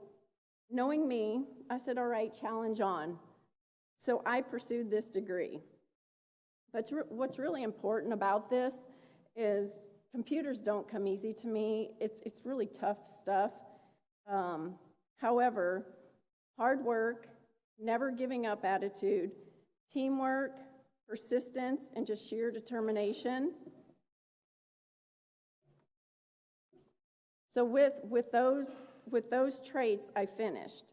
knowing me, I said, all right, challenge on. So I pursued this degree. But what's really important about this is computers don't come easy to me. It's really tough stuff. However, hard work, never giving up attitude, teamwork, persistence, and just sheer determination. So with those traits, I finished.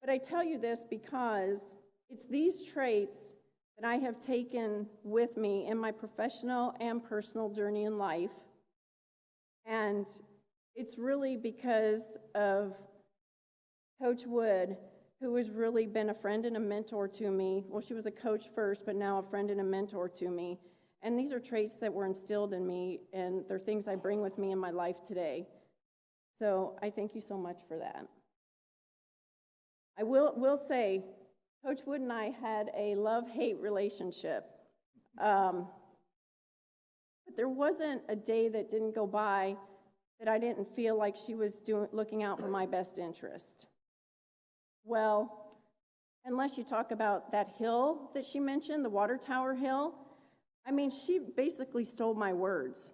But I tell you this because it's these traits that I have taken with me in my professional and personal journey in life. And it's really because of Coach Wood, who has really been a friend and a mentor to me. Well, she was a coach first, but now a friend and a mentor to me. And these are traits that were instilled in me, and they're things I bring with me in my life today. So I thank you so much for that. I will say, Coach Wood and I had a love-hate relationship. But there wasn't a day that didn't go by that I didn't feel like she was looking out for my best interest. Well, unless you talk about that hill that she mentioned, the water tower hill, I mean, she basically stole my words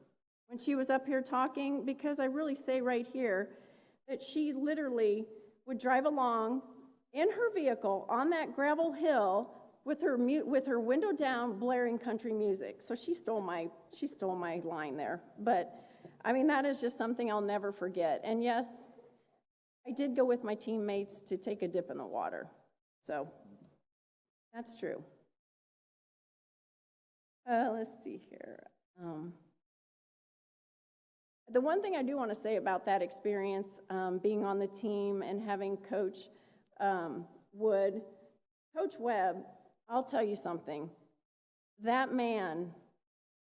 when she was up here talking, because I really say right here that she literally would drive along in her vehicle on that gravel hill with her window down, blaring country music. So she stole my line there. But I mean, that is just something I'll never forget. And yes, I did go with my teammates to take a dip in the water. So that's true. Let's see here. The one thing I do want to say about that experience, being on the team and having Coach Wood, Coach Webb, I'll tell you something. That man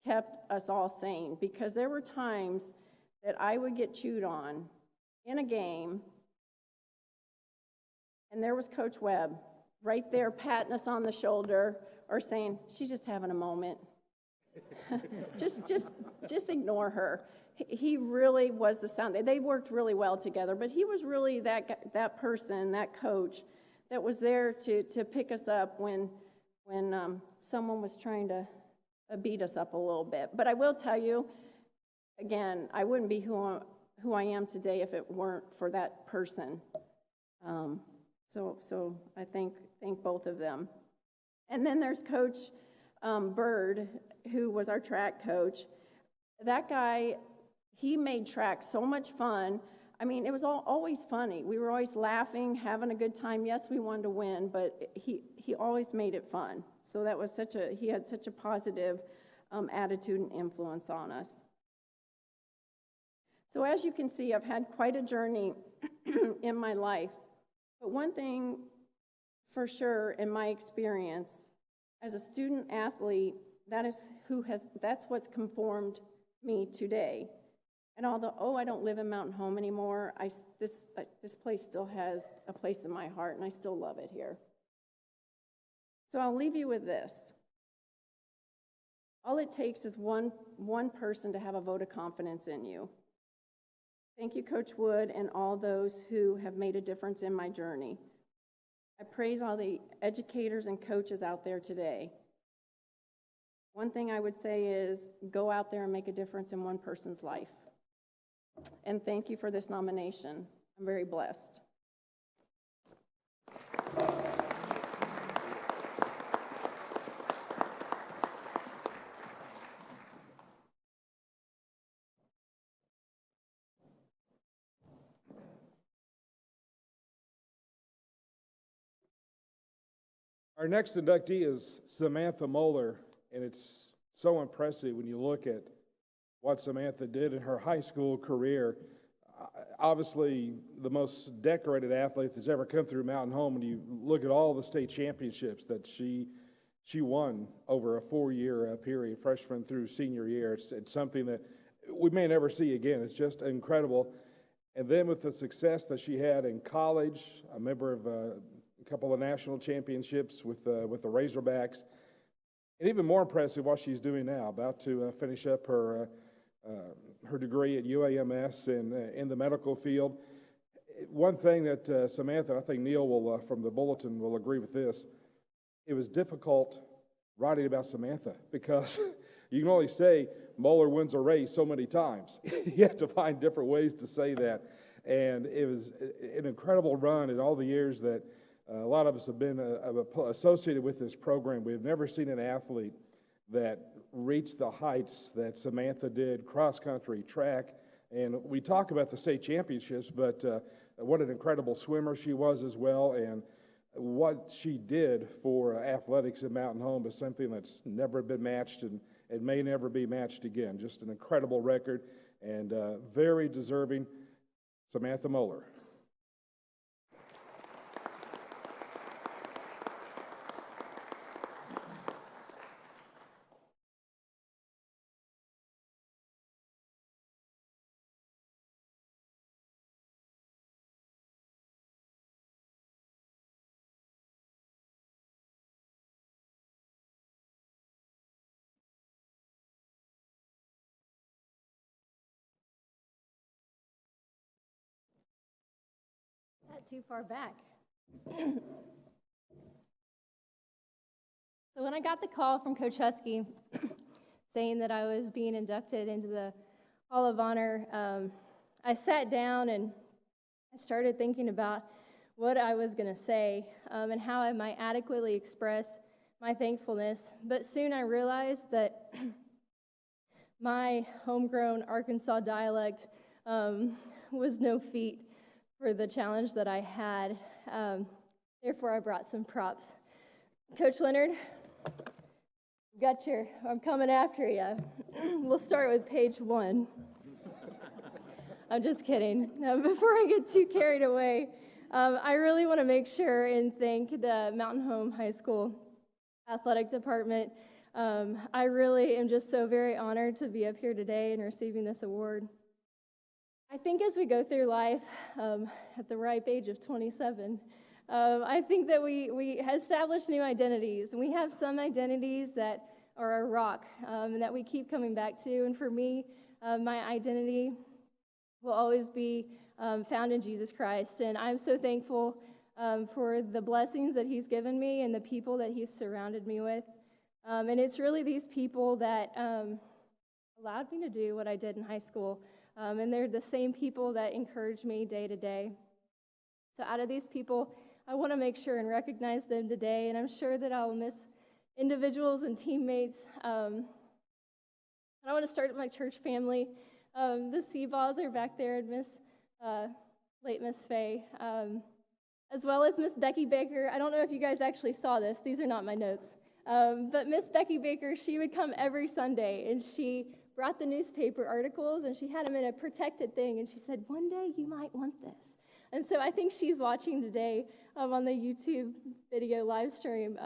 kept us all sane, because there were times that I would get chewed on in a game, and there was Coach Webb right there patting us on the shoulder or saying, she's just having a moment. just ignore her. He really was the sound. They worked really well together, but he was really that person, that coach, that was there to pick us up when someone was trying to beat us up a little bit. But I will tell you, again, I wouldn't be who I am today if it weren't for that person. So I thank both of them. And then there's Coach Bird, who was our track coach. That guy, he made track so much fun. I mean, it was always funny. We were always laughing, having a good time. Yes, we wanted to win, but he always made it fun. So that was he had such a positive attitude and influence on us. So as you can see, I've had quite a journey in my life. But one thing for sure in my experience as a student athlete, that's what's conformed me today. And although, I don't live in Mountain Home anymore, this place still has a place in my heart, and I still love it here. So I'll leave you with this. All it takes is one person to have a vote of confidence in you. Thank you, Coach Wood, and all those who have made a difference in my journey. I praise all the educators and coaches out there today. One thing I would say is go out there and make a difference in one person's life. And thank you for this nomination. I'm very blessed. Our next inductee is Samantha Moeller, and it's so impressive when you look at what Samantha did in her high school career. Obviously, the most decorated athlete that's ever come through Mountain Home, when you look at all the state championships that she she won over a 4-year period, freshman through senior year. It's something that we may never see again. It's just incredible. And then with the success that she had in college, a member of a couple of national championships with the Razorbacks, and even more impressive what she's doing now, about to finish up her degree at UAMS in the medical field. One thing that Samantha, I think Neil will from the bulletin will agree with this, it was difficult writing about Samantha because you can only say Moeller wins a race so many times. You have to find different ways to say that. And it was an incredible run in all the years that a lot of us have been associated with this program. We've never seen an athlete that reached the heights that Samantha did, cross country, track. And we talk about the state championships, but what an incredible swimmer she was as well. And what she did for athletics at Mountain Home is something that's never been matched and may never be matched again. Just an incredible record and very deserving Samantha Moeller. Not too far back. So when I got the call from Coach Husky saying that I was being inducted into the Hall of Honor, I sat down and I started thinking about what I was going to say and how I might adequately express my thankfulness. But soon I realized that my homegrown Arkansas dialect was no feat for the challenge that I had. Therefore, I brought some props. Coach Leonard, I'm coming after you. We'll start with page 1. I'm just kidding. Before I get too carried away, I really want to make sure and thank the Mountain Home High School athletic department. I really am just so very honored to be up here today and receiving this award. I think as we go through life at the ripe age of 27, I think that we establish new identities. And we have some identities that are our rock and that we keep coming back to. And for me, my identity will always be found in Jesus Christ. And I'm so thankful for the blessings that he's given me and the people that he's surrounded me with. And it's really these people that allowed me to do what I did in high school. And they're the same people that encourage me day to day. So out of these people, I want to make sure and recognize them today, and I'm sure that I'll miss individuals and teammates. And I want to start with my church family. The Seaballs are back there, and late Miss Faye, as well as Miss Becky Baker. I don't know if you guys actually saw this. These are not my notes. But Miss Becky Baker, she would come every Sunday, and she brought the newspaper articles, and she had them in a protected thing, and she said, one day you might want this. And so I think she's watching today on the YouTube video live stream.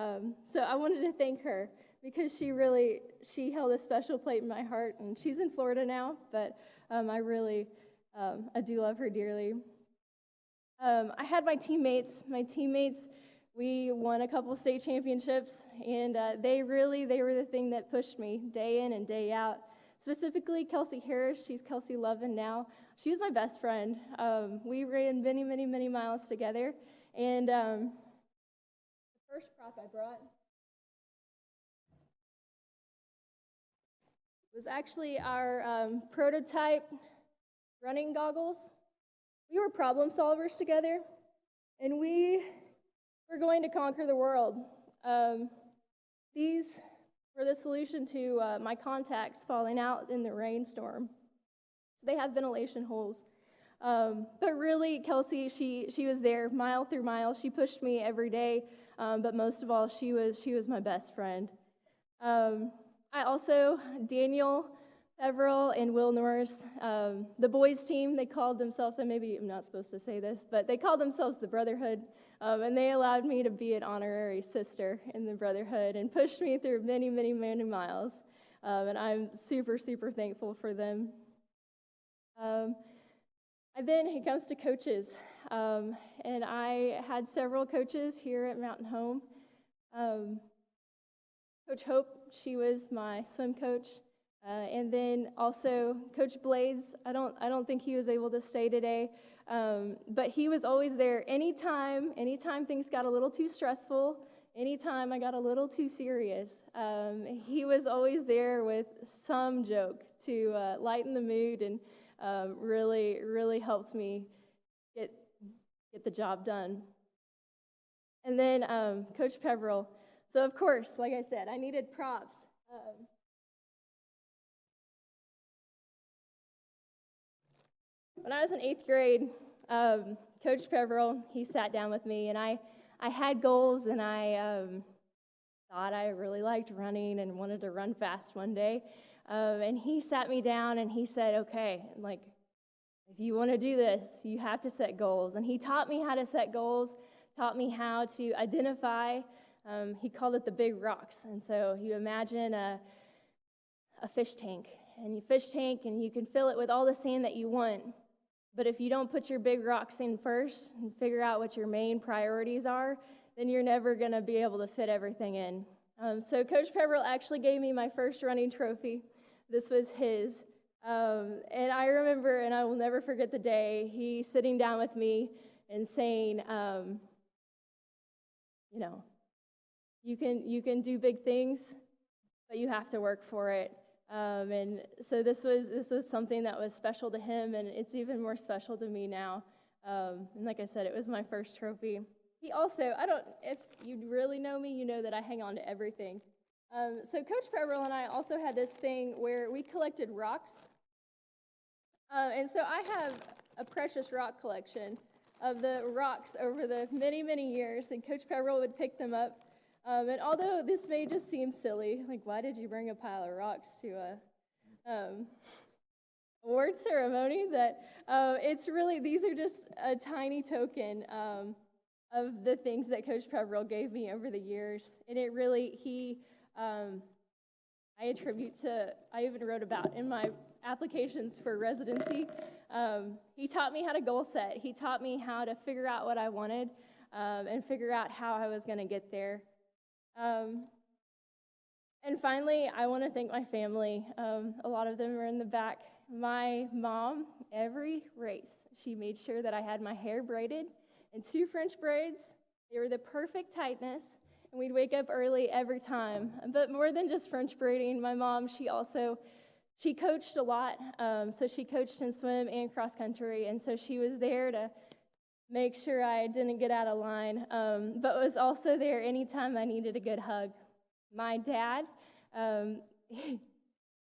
So I wanted to thank her because she held a special place in my heart, and she's in Florida now, but I do love her dearly. I had my teammates. We won a couple state championships, and they were the thing that pushed me day in and day out. Specifically, Kelsey Harris, she's Kelsey Lovin now. She was my best friend. We ran many, many, many miles together. And the first prop I brought was actually our prototype running goggles. We were problem solvers together, and we were going to conquer the world. These were the solution to my contacts falling out in the rainstorm. So they have ventilation holes. But really, Kelsey, she was there mile through mile. She pushed me every day, but most of all, she was my best friend. Daniel Peverell and Will Norris, the boys team, they called themselves, and maybe I'm not supposed to say this, but they called themselves the Brotherhood, and they allowed me to be an honorary sister in the Brotherhood and pushed me through many, many, many miles, and I'm super, super thankful for them. And then it comes to coaches, and I had several coaches here at Mountain Home. Coach Hope, she was my swim coach. And then also Coach Blades, I don't think he was able to stay today, but he was always there anytime things got a little too stressful, anytime I got a little too serious. He was always there with some joke to lighten the mood and really, really helped me get the job done. And then Coach Peverell. So of course, like I said, I needed props. When I was in 8th grade, Coach Peverell, he sat down with me, and I had goals, and I thought I really liked running and wanted to run fast one day. And he sat me down, and he said, okay, like, if you want to do this, you have to set goals. And he taught me how to set goals, taught me how to identify. He called it the big rocks. And so you imagine a fish tank, and you fish tank, and you can fill it with all the sand that you want. But if you don't put your big rocks in first and figure out what your main priorities are, then you're never going to be able to fit everything in. So Coach Peverell actually gave me my first running trophy. This was his. And I remember, and I will never forget the day, he sitting down with me and saying, you can do big things, but you have to work for it. And so this was something that was special to him, and it's even more special to me now. And like I said, it was my first trophy. He also, if you really know me, you know that I hang on to everything. So Coach Peverell and I also had this thing where we collected rocks. And so I have a precious rock collection of the rocks over the many, many years, and Coach Peverell would pick them up. And although this may just seem silly, like, why did you bring a pile of rocks to a award ceremony? That it's really, these are just a tiny token of the things that Coach Peverell gave me over the years. And it really, I attribute to, I even wrote about in my applications for residency. He taught me how to goal set. He taught me how to figure out what I wanted and figure out how I was going to get there. And finally, I want to thank my family. A lot of them are in the back. My mom, every race, she made sure that I had my hair braided in 2 French braids. They were the perfect tightness, and we'd wake up early every time. But more than just French braiding, my mom, she coached a lot. So she coached in swim and cross country, and so she was there to make sure I didn't get out of line, but was also there anytime I needed a good hug. My dad,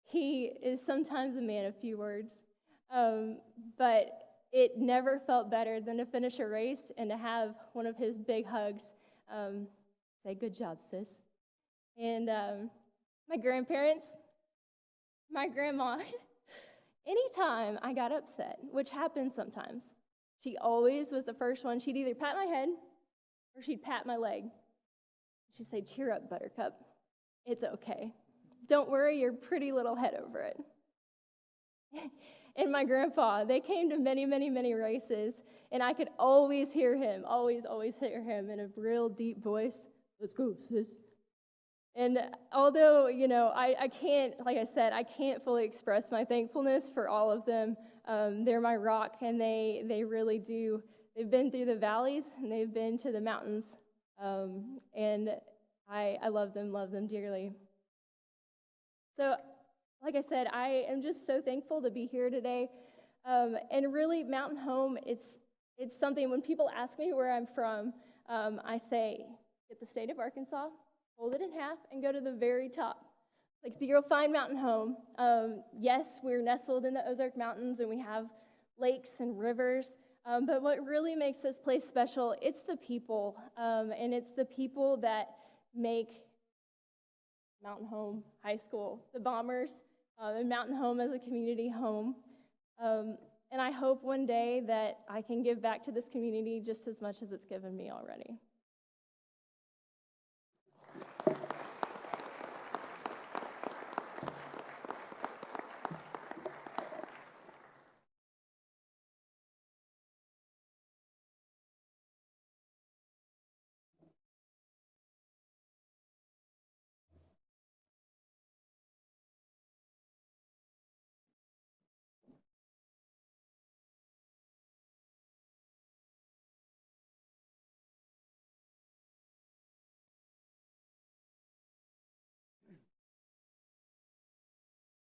he is sometimes a man of few words, but it never felt better than to finish a race and to have one of his big hugs say, "Good job, sis." And my grandparents, my grandma, anytime I got upset, which happens sometimes, she always was the first one. She'd either pat my head or she'd pat my leg. She'd say, "Cheer up, Buttercup. It's okay. Don't worry your pretty little head over it." And my grandpa, they came to many, many, many races, and I could always hear him, always hear him in a real deep voice, "Let's go, sis." And although, I can't, like I said, I can't fully express my thankfulness for all of them. They're my rock, and they really do. They've been through the valleys, and they've been to the mountains, and I love them dearly. So, like I said, I am just so thankful to be here today. And really, Mountain Home, it's something, when people ask me where I'm from, I say, get the state of Arkansas, fold it in half, and go to the very top. Like, you'll find Mountain Home. Yes, we're nestled in the Ozark Mountains, and we have lakes and rivers. But what really makes this place special, it's the people. And it's the people that make Mountain Home High School. The Bombers, and Mountain Home as a community home. And I hope one day that I can give back to this community just as much as it's given me already.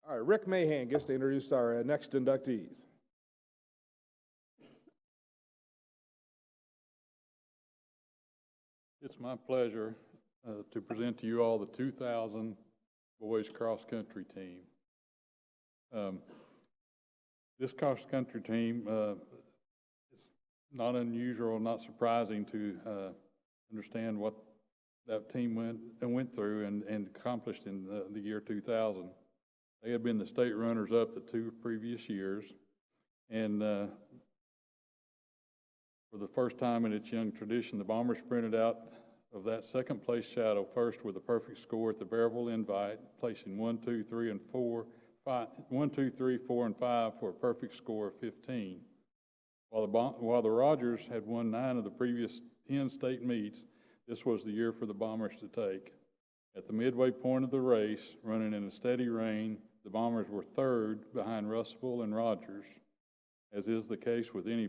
All right, Rick Mahan gets to introduce our next inductees. It's my pleasure to present to you all the 2000 boys cross-country team. This cross-country team is not unusual, not surprising to understand what that team went through and accomplished in the year 2000. They had been the state runners-up the 2 previous years, and for the first time in its young tradition, the Bombers sprinted out of that second-place shadow first with a perfect score at the Peverell Invite, placing 1, 2, 3, and 4, and 5 for a perfect score of 15. While the Rogers had won 9 of the previous 10 state meets, this was the year for the Bombers to take. At the midway point of the race, running in a steady rain, the Bombers were 3rd behind Russellville and Rogers. As is the case with any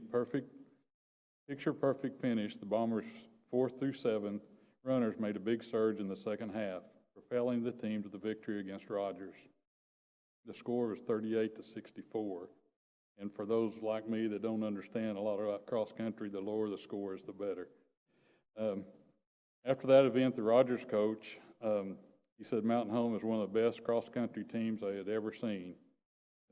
picture-perfect finish, the Bombers' 4th through 7th runners made a big surge in the second half, propelling the team to the victory against Rogers. The score was 38-64. And for those like me that don't understand a lot about cross-country, the lower the score is, the better. After that event, the Rogers coach, he said Mountain Home is one of the best cross-country teams I had ever seen.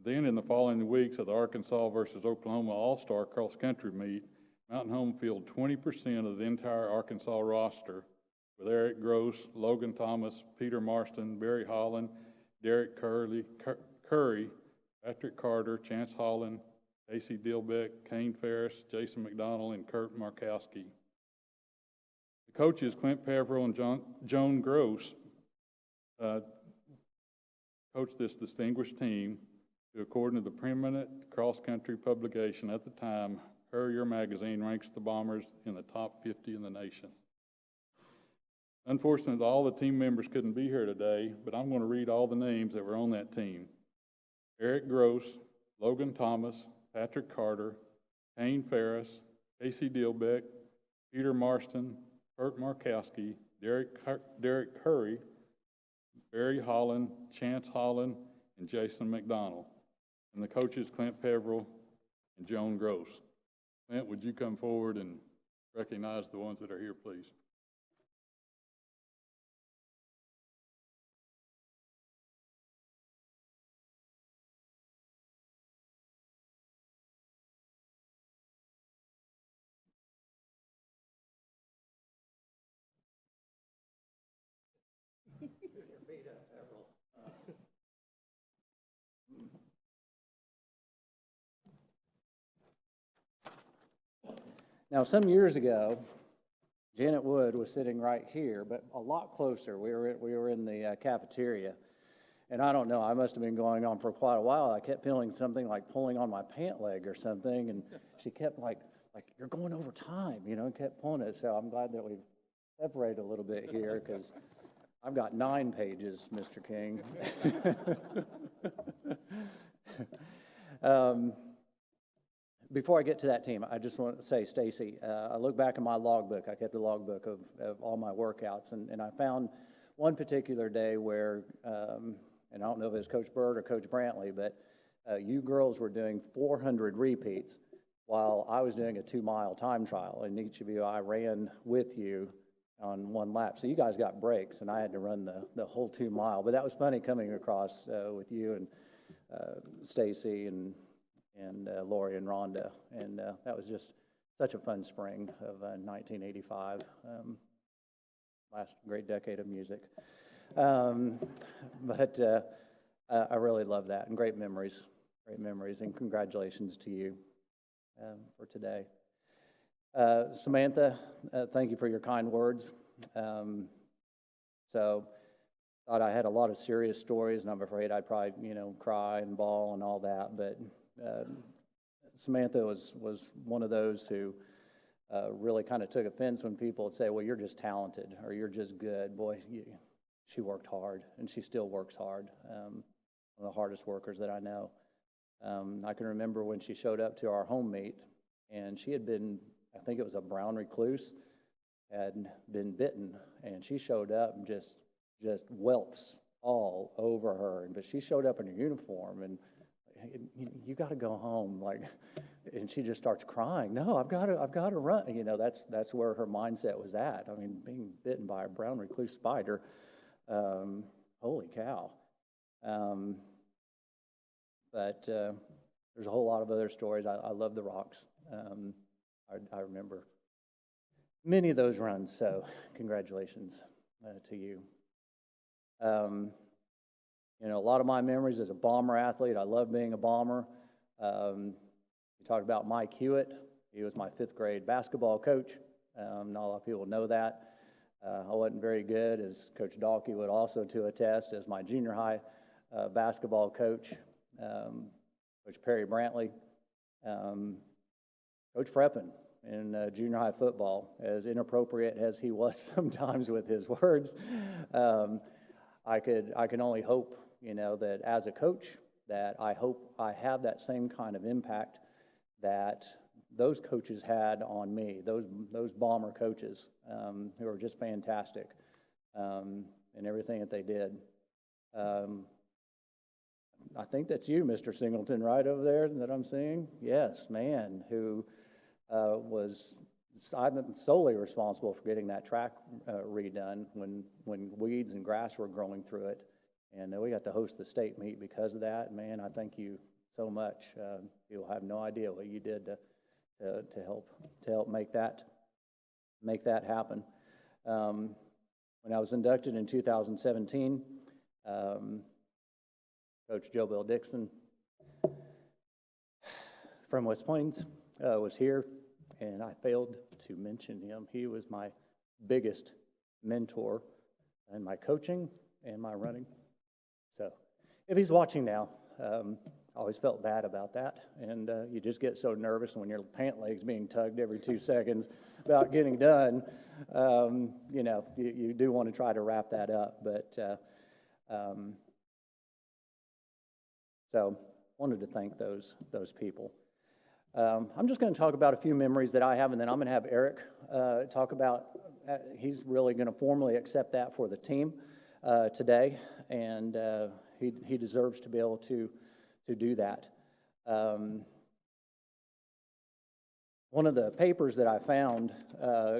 Then in the following weeks of the Arkansas versus Oklahoma All-Star cross-country meet, Mountain Home fielded 20% of the entire Arkansas roster, with Eric Gross, Logan Thomas, Peter Marston, Barry Holland, Derek Curry, Patrick Carter, Chance Holland, Casey Dilback, Kane Ferris, Jason McDonnell, and Kurt Markowski. The coaches, Clint Peverell and Joan Gross, coached this distinguished team, who, according to the preeminent cross-country publication at the time, Hurrier magazine ranks the Bombers in the top 50 in the nation. Unfortunately, all the team members couldn't be here today, but I'm going to read all the names that were on that team. Eric Gross, Logan Thomas, Patrick Carter, Kane Ferris, Casey Dilbeck, Peter Marston, Kurt Markowski, Derek Curry, Barry Holland, Chance Holland, and Jason McDonnell. And the coaches, Clint Peverell and Joan Gross. Clint, would you come forward and recognize the ones that are here, please? Now, some years ago, Janet Wood was sitting right here, but a lot closer. We were in the cafeteria, and I don't know, I must have been going on for quite a while. I kept feeling something like pulling on my pant leg or something, and she kept like you're going over time, you know, and kept pulling it. So I'm glad that we've separated a little bit here, because I've got 9 pages, Mr. King. Before I get to that team, I just want to say, Stacy, I look back in my logbook. I kept a logbook of all my workouts, and I found one particular day where, and I don't know if it was Coach Bird or Coach Brantley, but you girls were doing 400 repeats while I was doing a 2-mile time trial, and each of you, I ran with you on 1 lap. So you guys got breaks, and I had to run the whole 2-mile. But that was funny coming across with you and Stacy and Lori and Rhonda, and that was just such a fun spring of 1985, last great decade of music. But I really love that, and great memories, and congratulations to you for today. Samantha, thank you for your kind words. So, thought I had a lot of serious stories, and I'm afraid I'd probably, cry and bawl and all that, but Samantha was one of those who really kind of took offense when people would say, well, you're just talented, or you're just good. Boy, she worked hard, and she still works hard. One of the hardest workers that I know. I can remember when she showed up to our home meet, and she had been, I think it was a brown recluse, had been bitten, and she showed up and just whelps all over her. But she showed up in her uniform, and you got to go home, and she just starts crying. No, I've got to run. That's where her mindset was at. I mean, being bitten by a brown recluse spider, holy cow. But there's a whole lot of other stories. I love the Rocks. I remember many of those runs, so congratulations to you. A lot of my memories as a Bomber athlete, I love being a Bomber. You talk about Mike Hewitt. He was my 5th grade basketball coach. Not a lot of people know that. I wasn't very good, as Coach Dalkey would also to attest, as my junior high basketball coach, Coach Perry Brantley, Coach Freppen in junior high football, as inappropriate as he was sometimes with his words. I can only hope, that as a coach, that I hope I have that same kind of impact that those coaches had on me, those Bomber coaches who are just fantastic in everything that they did. I think that's you, Mr. Singleton, right over there that I'm seeing. Yes, man, who was solely responsible for getting that track redone when weeds and grass were growing through it. And we got to host the state meet because of that. Man, I thank you so much. You'll have no idea what you did to help make that happen. When I was inducted in 2017, Coach Jobel Dixon from West Plains was here, and I failed to mention him. He was my biggest mentor in my coaching and my running. So if he's watching now, I always felt bad about that, and you just get so nervous when your pant leg's being tugged every 2 seconds about getting done. You do want to try to wrap that up, but so wanted to thank those people. I'm just going to talk about a few memories that I have, and then I'm going to have Eric talk about, he's really going to formally accept that for the team today, and he deserves to be able to do that. One of the papers that I found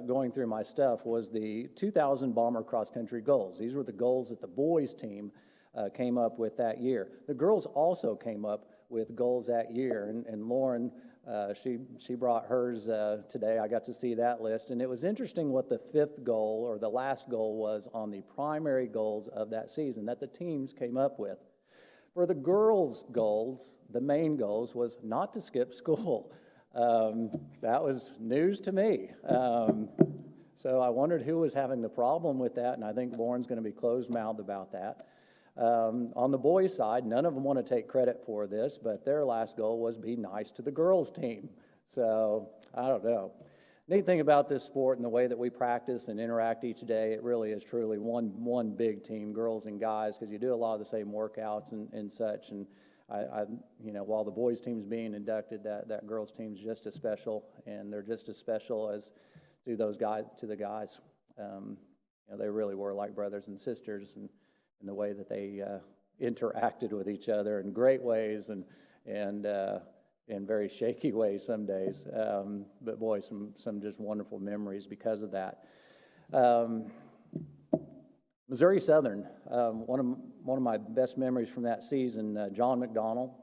going through my stuff was the 2000 Bomber cross-country goals. These were the goals that the boys team came up with that year. The girls also came up with goals that year, and Lauren, she brought hers today. I got to see that list, and it was interesting what the 5th goal, or the last goal, was on the primary goals of that season that the teams came up with. For the girls' goals, the main goals was not to skip school. That was news to me. So I wondered who was having the problem with that, and I think Lauren's going to be closed-mouthed about that. On the boys' side, none of them want to take credit for this, but their last goal was be nice to the girls' team. So I don't know. Neat thing about this sport and the way that we practice and interact each day, it really is truly one big team, girls and guys, because you do a lot of the same workouts and such. And I while the boys' team's being inducted, that girls' team's just as special, and they're just as special as to those guys, to the guys. They really were like brothers and sisters, and the way that they interacted with each other in great ways and in very shaky ways some days. But boy, some just wonderful memories because of that. Missouri Southern, one of my best memories from that season, John Mcdonnell,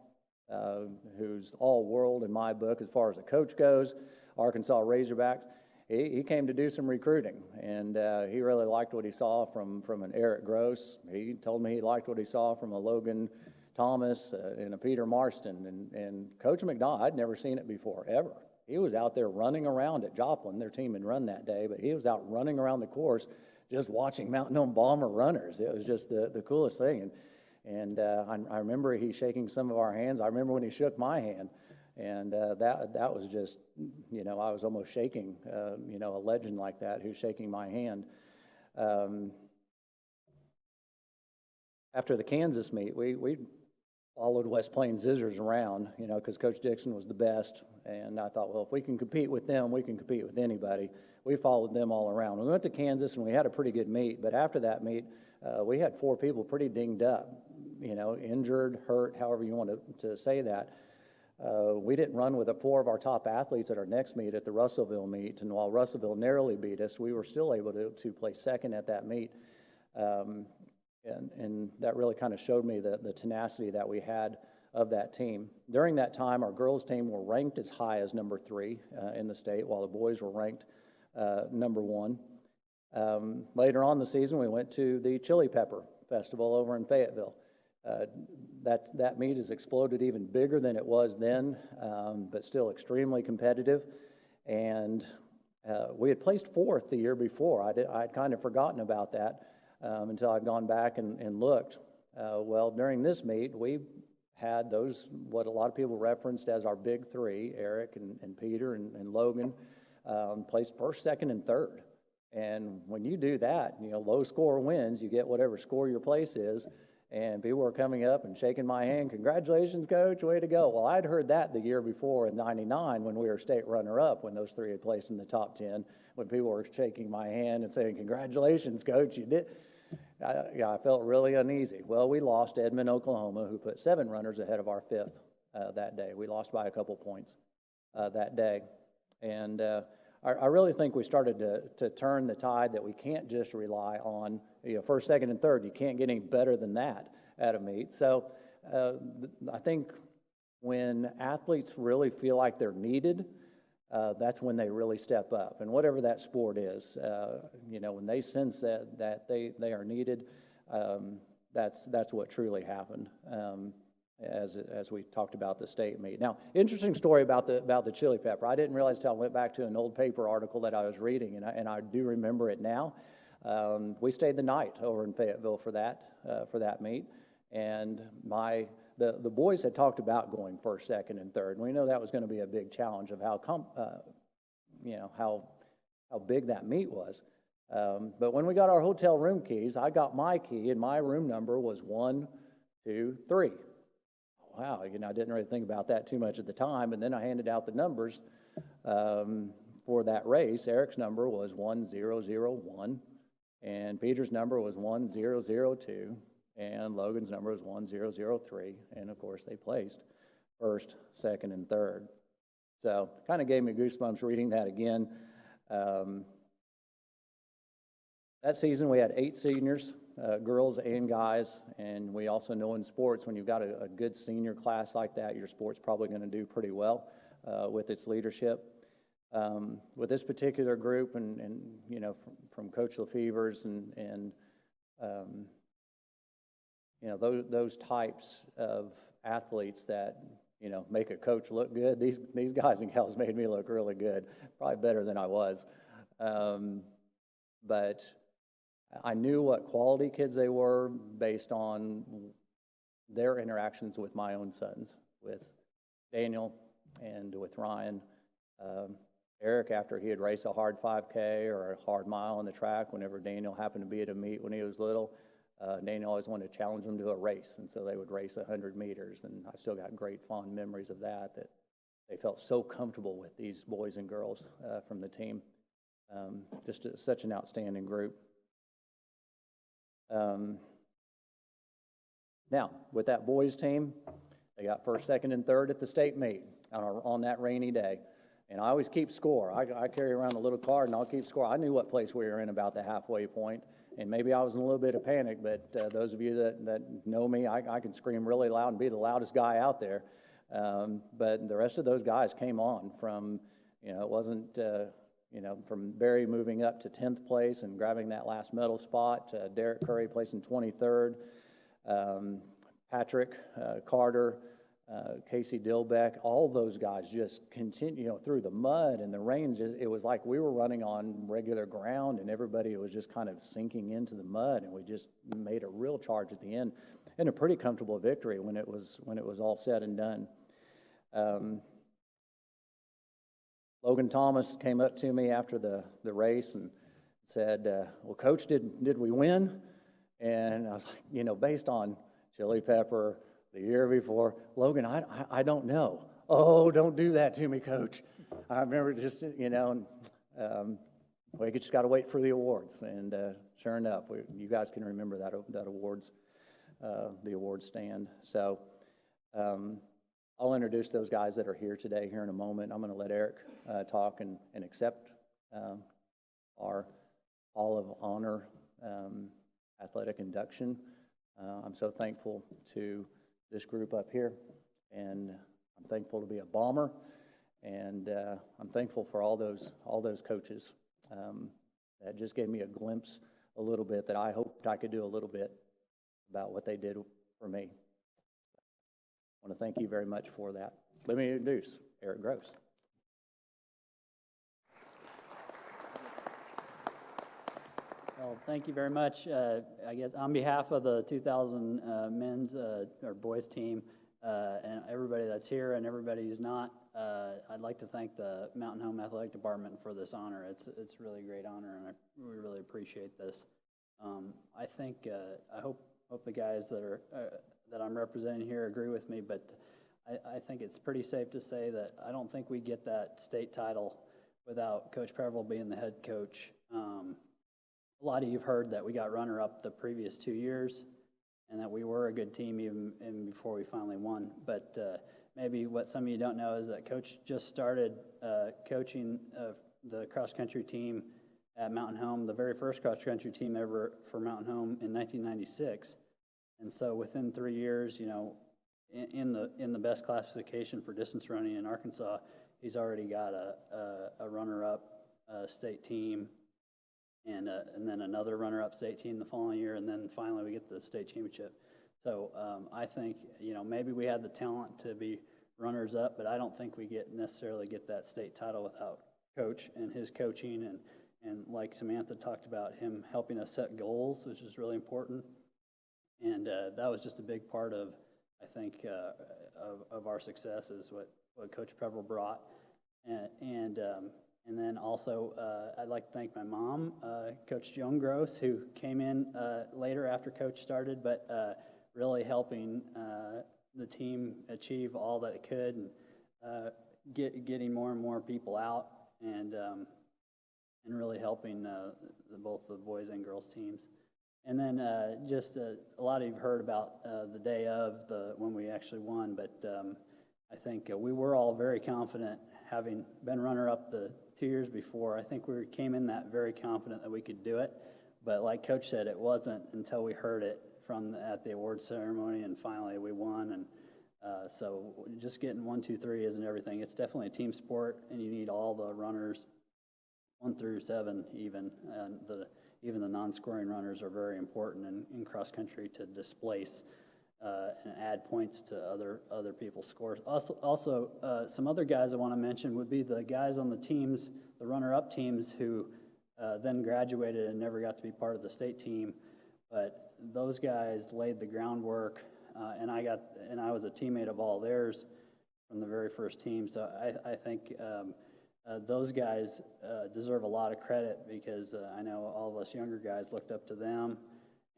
who's all world in my book as far as a coach goes, Arkansas Razorbacks. He came to do some recruiting, and he really liked what he saw from an Eric Gross. He told me he liked what he saw from a Logan Thomas and a Peter Marston. And Coach McDonnell, I'd never seen it before, ever. He was out there running around at Joplin. Their team had run that day, but he was out running around the course just watching Mountain Home Bomber runners. It was just the coolest thing. And I remember he shaking some of our hands. I remember when he shook my hand. And that was just, you know, I was almost shaking, you know, a legend like that who's shaking my hand. After the Kansas meet, we followed West Plains Zizzers around, you know, because Coach Dixon was the best. And I thought, well, if we can compete with them, we can compete with anybody. We followed them all around. We went to Kansas, and we had a pretty good meet. But after that meet, we had 4 people pretty dinged up, you know, injured, hurt, however you want to say that. We didn't run with 4 of our top athletes at our next meet, at the Russellville meet. And while Russellville narrowly beat us, we were still able to place second at that meet. And that really kind of showed me the tenacity that we had of that team. During that time, our girls' team were ranked as high as number 3 in the state, while the boys were ranked number 1. Later on in the season, we went to the Chili Pepper Festival over in Fayetteville. That meet has exploded even bigger than it was then, but still extremely competitive. And we had placed 4th the year before. I'd kind of forgotten about that until I'd gone back and looked. Well, during this meet, we had those, what a lot of people referenced as our big 3, Eric and Peter and Logan, placed 1st, 2nd, and 3rd. And when you do that, you know, low score wins, you get whatever score your place is. And people were coming up and shaking my hand, congratulations, Coach, way to go. Well, I'd heard that the year before in '99 when we were state runner-up, when those 3 had placed in the top 10, when people were shaking my hand and saying, congratulations, Coach, you did. I felt really uneasy. Well, we lost Edmond, Oklahoma, who put 7 runners ahead of our 5th that day. We lost by a couple points that day. And I really think we started to turn the tide that we can't just rely on, you know, 1st, 2nd, and 3rd. You can't get any better than that at a meet. So I think when athletes really feel like they're needed, that's when they really step up. And whatever that sport is, you know, when they sense that they are needed, that's what truly happened. As we talked about the state meet. Now, interesting story about the Chili Pepper. I didn't realize until I went back to an old paper article that I was reading, and I do remember it now. We stayed the night over in Fayetteville for that meet, and the boys had talked about going 1st, 2nd, and 3rd, and we know that was going to be a big challenge of how big that meet was. But when we got our hotel room keys, I got my key, and my room number was 1, 2, 3. Wow, you know, I didn't really think about that too much at the time, and then I handed out the numbers for that race. Eric's number was 1001, and Peter's number was 1002, and Logan's number was 1003, and of course they placed 1st, 2nd, and 3rd. So kind of gave me goosebumps reading that again. That season we had 8 seniors, girls and guys, and we also know in sports when you've got a good senior class like that, your sport's probably going to do pretty well with its leadership. With this particular group, and you know, from Coach Lefevers and you know, those types of athletes that, you know, make a coach look good. These guys and gals made me look really good, probably better than I was. But I knew what quality kids they were based on their interactions with my own sons, with Daniel and with Ryan. Eric, after he had raced a hard 5K or a hard mile on the track, whenever Daniel happened to be at a meet when he was little, Daniel always wanted to challenge him to a race, and so they would race 100 meters, and I still got great fond memories of that they felt so comfortable with these boys and girls from the team. Such an outstanding group. Now, with that boys team, they got 1st, 2nd, and 3rd at the state meet on that rainy day. And I always keep score. I carry around a little card, and I'll keep score. I knew what place we were in about the halfway point, and maybe I was in a little bit of panic, but those of you that know me, I can scream really loud and be the loudest guy out there. But the rest of those guys came on from, you know, it wasn't, you know, from Barry moving up to 10th place and grabbing that last medal spot, Derek Curry placing 23rd, Patrick Carter, Casey Dilback, all those guys just continue, through the mud and the rain. It was like we were running on regular ground, and everybody was just kind of sinking into the mud, and we just made a real charge at the end, and a pretty comfortable victory when it was all said and done. Logan Thomas came up to me after the race and said, well, Coach, did we win? And I was like, based on Chili Pepper, the year before, Logan, I don't know. Oh, don't do that to me, Coach. I remember just, we just got to wait for the awards. And sure enough, you guys can remember that awards, the awards stand. So I'll introduce those guys that are here today here in a moment. I'm going to let Eric talk and accept our Hall of Honor athletic induction. I'm so thankful to this group up here, and I'm thankful to be a Bomber, and I'm thankful for all those coaches that just gave me a glimpse a little bit that I hoped I could do a little bit about what they did for me. I want to thank you very much for that. Let me introduce Eric Gross. Well, thank you very much. I guess on behalf of the 2000 men's or boys team and everybody that's here and everybody who's not, I'd like to thank the Mountain Home Athletic Department for this honor. It's really a great honor, and we really appreciate this. I think I hope the guys that I'm representing here agree with me, but I think it's pretty safe to say that I don't think we get that state title without Coach Peverell being the head coach. A lot of you've heard that we got runner-up the previous 2 years and that we were a good team even before we finally won. But maybe what some of you don't know is that Coach just started coaching the cross-country team at Mountain Home, the very first cross-country team ever for Mountain Home in 1996. And so within 3 years, in the best classification for distance running in Arkansas, he's already got a runner-up state team, and then another runner-up state team the following year, and then finally we get the state championship. So I think, maybe we had the talent to be runners-up, but I don't think we necessarily get that state title without Coach and his coaching, and like Samantha talked about, him helping us set goals, which is really important. And that was just a big part of, I think, of our success is what Coach Peverell brought. And then also, I'd like to thank my mom, Coach Joan Gross, who came in later after Coach started, but really helping the team achieve all that it could, and getting more and more people out, and really helping both the boys and girls teams. And then just a lot of you've heard about the day of when we actually won, but I think we were all very confident, having been runner-up the 2 years before. I think we came in that very confident that we could do it, but like Coach said, it wasn't until we heard it at the award ceremony, and finally we won. And so just getting 1, 2, 3 isn't everything. It's definitely a team sport, and you need all the runners, 1 through 7 even, and even the non-scoring runners are very important in cross-country to displace and add points to other people's scores. Also, some other guys I want to mention would be the guys on the teams, the runner-up teams, who then graduated and never got to be part of the state team. But those guys laid the groundwork, and I was a teammate of all theirs from the very first team. So I think those guys deserve a lot of credit, because I know all of us younger guys looked up to them,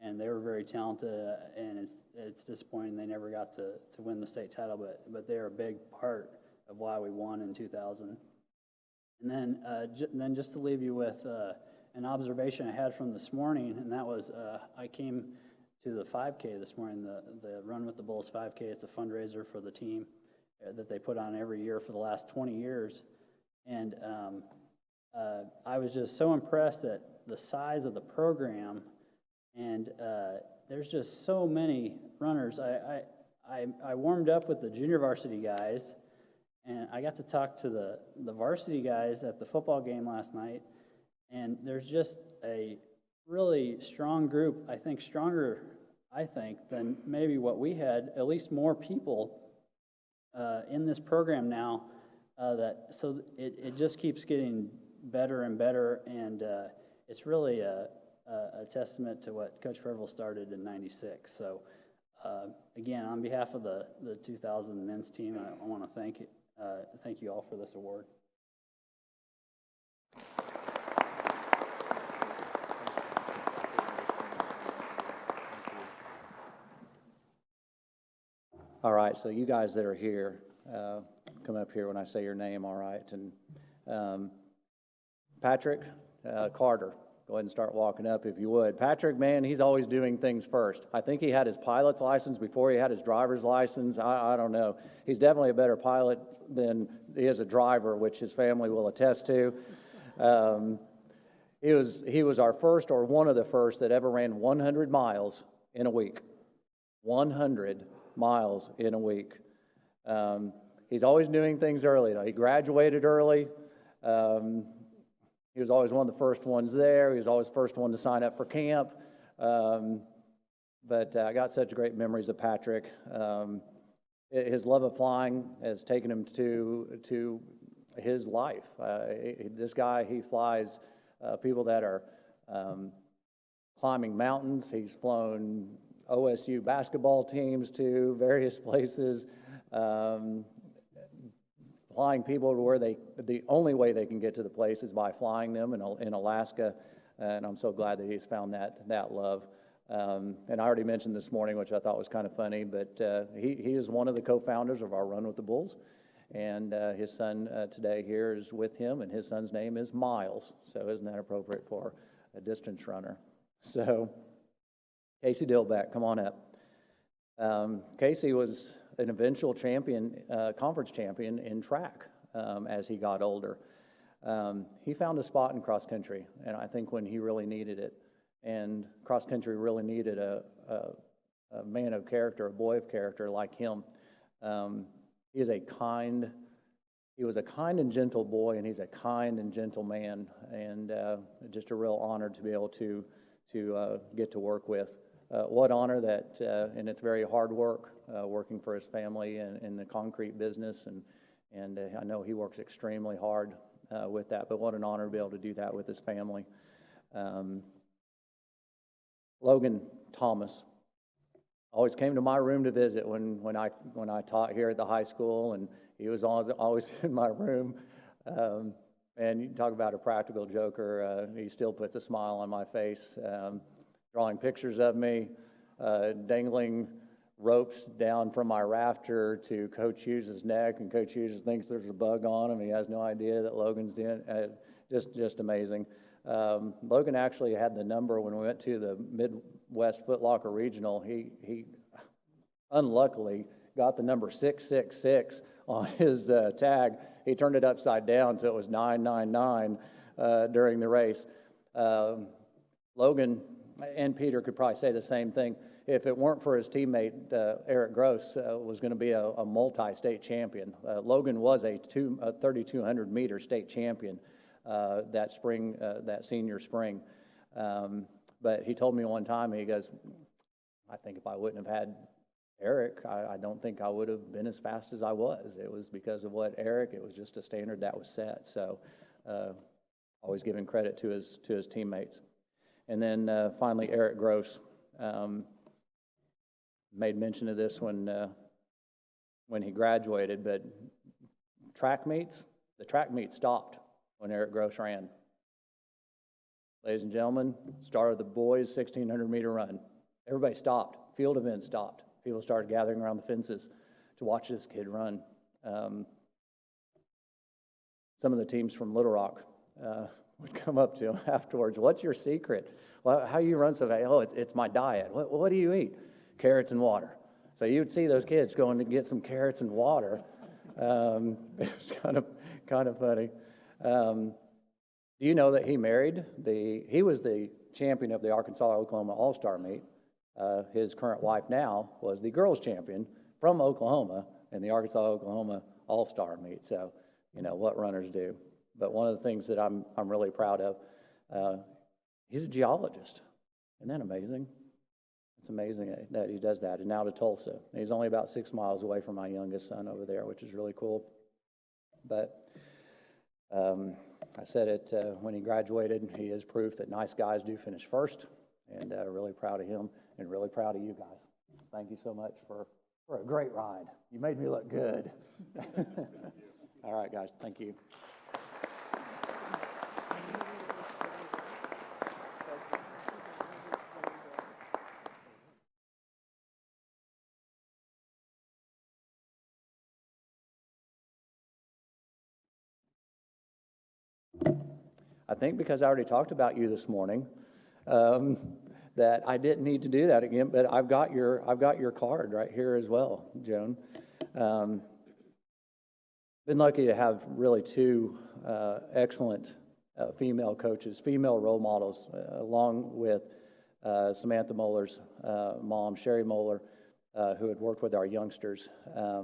and they were very talented, and it's disappointing they never got to win the state title, but they're a big part of why we won in 2000. And then just to leave you with an observation I had from this morning, and that was I came to the 5K this morning, the Run with the Bulls 5K. It's a fundraiser for the team that they put on every year for the last 20 years. And I was just so impressed at the size of the program, and there's just so many runners. I warmed up with the junior varsity guys, and I got to talk to the varsity guys at the football game last night, and there's just a really strong group, I think stronger I think, than maybe what we had, at least more people in this program now, so it just keeps getting better and better, and it's really a testament to what Coach Peverell started in '96. So again, on behalf of the 2000 men's team, I want to thank you all for this award. All right, so you guys that are here, come up here when I say your name, all right? And Patrick Carter, go ahead and start walking up if you would. Patrick, man, he's always doing things first. I think he had his pilot's license before he had his driver's license. I don't know. He's definitely a better pilot than he is a driver, which his family will attest to. He was our first, or one of the first, that ever ran 100 miles in a week. 100 miles in a week. He's always doing things early, though. He graduated early. He was always one of the first ones there. He was always the first one to sign up for camp. But I got such great memories of Patrick. His love of flying has taken him to his life. This guy, he flies people that are climbing mountains. He's flown OSU basketball teams to various places, flying people to where the only way they can get to the place is by flying them in Alaska, and I'm so glad that he's found that love. And I already mentioned this morning, which I thought was kind of funny, but he is one of the co-founders of our Run with the Bulls, and his son today here is with him, and his son's name is Miles, so isn't that appropriate for a distance runner? So Casey Dilback, come on up. Casey was an eventual champion, conference champion in track as he got older. He found a spot in cross country, and I think when he really needed it, and cross country really needed a man of character, a boy of character like him. He was a kind and gentle boy, and he's a kind and gentle man, and just a real honor to be able to get to work with. What honor that, and it's very hard work, working for his family in the concrete business, and I know he works extremely hard with that, but what an honor to be able to do that with his family. Logan Thomas always came to my room to visit when I taught here at the high school, and he was always in my room. And you talk about a practical joker, he still puts a smile on my face. Drawing pictures of me, dangling ropes down from my rafter to Coach Hughes' neck, and Coach Hughes thinks there's a bug on him. He has no idea that Logan's doing it. Just amazing. Logan actually had the number when we went to the Midwest Foot Locker Regional. He unluckily got the number 666 on his tag. He turned it upside down, so it was 999 during the race. Logan and Peter could probably say the same thing. If it weren't for his teammate, Eric Gross, was going to be a multi-state champion. Logan was a 3,200-meter state champion that spring, that senior spring. But he told me one time, he goes, I think if I wouldn't have had Eric, I don't think I would have been as fast as I was. It was because of what Eric, it was just a standard that was set. So always giving credit to his teammates. And then finally, Eric Gross made mention of this when he graduated, but the track meets stopped when Eric Gross ran. Ladies and gentlemen, start of the boys' 1,600-meter run. Everybody stopped. Field events stopped. People started gathering around the fences to watch this kid run. Some of the teams from Little Rock would come up to him afterwards. What's your secret? Well, how you run so fast? Oh, it's my diet. What do you eat? Carrots and water. So you would see those kids going to get some carrots and water. It's kind of funny. Do you know that he married he was the champion of the Arkansas-Oklahoma All-Star meet. His current wife now was the girls champion from Oklahoma in the Arkansas-Oklahoma All-Star meet. So, you know, what runners do. But one of the things that I'm really proud of, he's a geologist. Isn't that amazing? It's amazing that he does that. And now to Tulsa. He's only about 6 miles away from my youngest son over there, which is really cool. But I said it when he graduated. He is proof that nice guys do finish first, and really proud of him and really proud of you guys. Thank you so much for a great ride. You made me look good. All right, guys. Thank you. I think because I already talked about you this morning, that I didn't need to do that again. But I've got your card right here as well, Joan. Been lucky to have really two excellent female coaches, female role models, along with Samantha Moeller's mom, Sherry Moeller, who had worked with our youngsters. I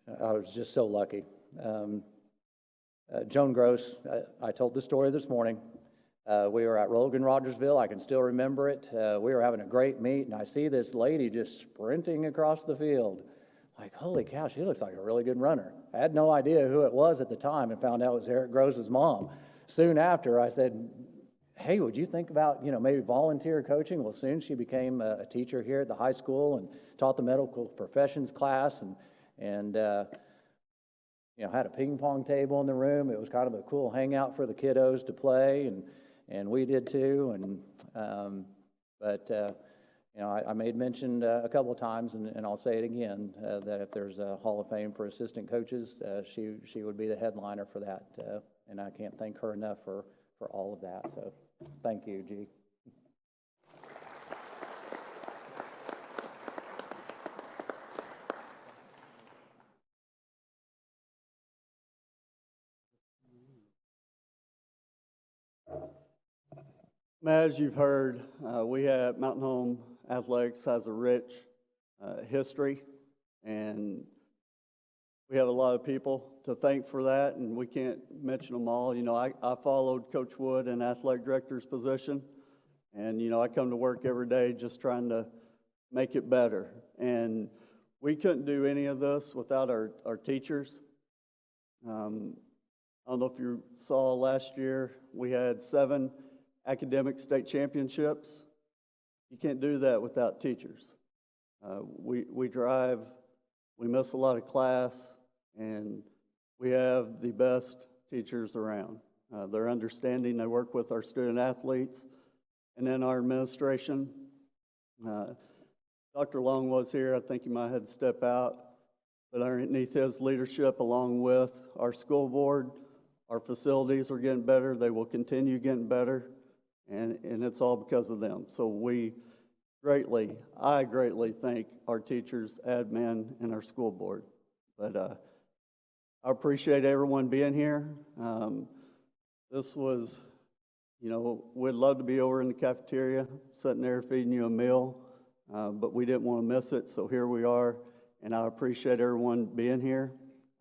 was just so lucky. Joan Gross, I told the story this morning. We were at Logan Rogersville. I can still remember it. We were having a great meet, and I see this lady just sprinting across the field. Like, holy cow, she looks like a really good runner. I had no idea who it was at the time and found out it was Eric Gross's mom. Soon after, I said, hey, would you think about, maybe volunteer coaching? Well, soon she became a teacher here at the high school and taught the medical professions class and had a ping pong table in the room. It was kind of a cool hangout for the kiddos to play, and we did too. I made mention a couple of times, and I'll say it again, that if there's a Hall of Fame for assistant coaches, she would be the headliner for that. And I can't thank her enough for all of that. So thank you, G. As you've heard, we at Mountain Home Athletics has a rich history, and we have a lot of people to thank for that, and we can't mention them all. I followed Coach Wood in athletic director's position, and, I come to work every day just trying to make it better. And we couldn't do any of this without our teachers. I don't know if you saw last year, we had 7 academic state championships. You can't do that without teachers. We drive, we miss a lot of class, and we have the best teachers around. They're understanding, they work with our student athletes, and then our administration. Dr. Long was here, I think he might have had to step out, but underneath his leadership, along with our school board, our facilities are getting better, they will continue getting better. And it's all because of them. So I greatly thank our teachers, admin, and our school board. But I appreciate everyone being here. This was, we'd love to be over in the cafeteria, sitting there feeding you a meal, but we didn't want to miss it, so here we are. And I appreciate everyone being here.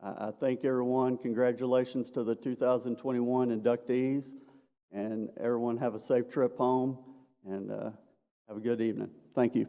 I thank everyone. Congratulations to the 2021 inductees. And everyone have a safe trip home, and have a good evening. Thank you.